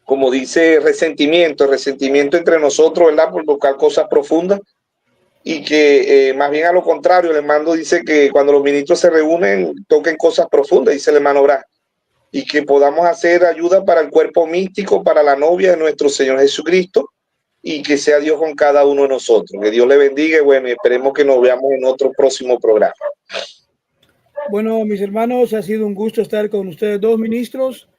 como dice, resentimiento entre nosotros, ¿verdad? Por buscar cosas profundas y que más bien a lo contrario, el hermano dice que cuando los ministros se reúnen, toquen cosas profundas, dice el hermano Brás, y que podamos hacer ayuda para el cuerpo místico, para la novia de nuestro Señor Jesucristo, y que sea Dios con cada uno de nosotros. Que Dios le bendiga y bueno, esperemos que nos veamos en otro próximo programa. Bueno, mis hermanos, ha sido un gusto estar con ustedes dos ministros.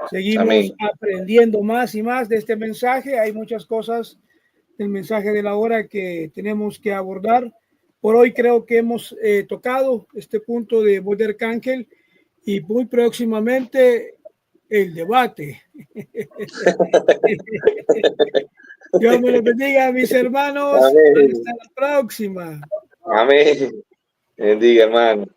Seguimos Amén. aprendiendo más y más de este mensaje. Hay muchas cosas del mensaje de la hora que tenemos que abordar. Por hoy creo que hemos tocado este punto de voz de Arcángel y muy próximamente el debate. Dios me los bendiga, mis hermanos. Amén. Hasta la próxima. Amén. Bendiga, hermano.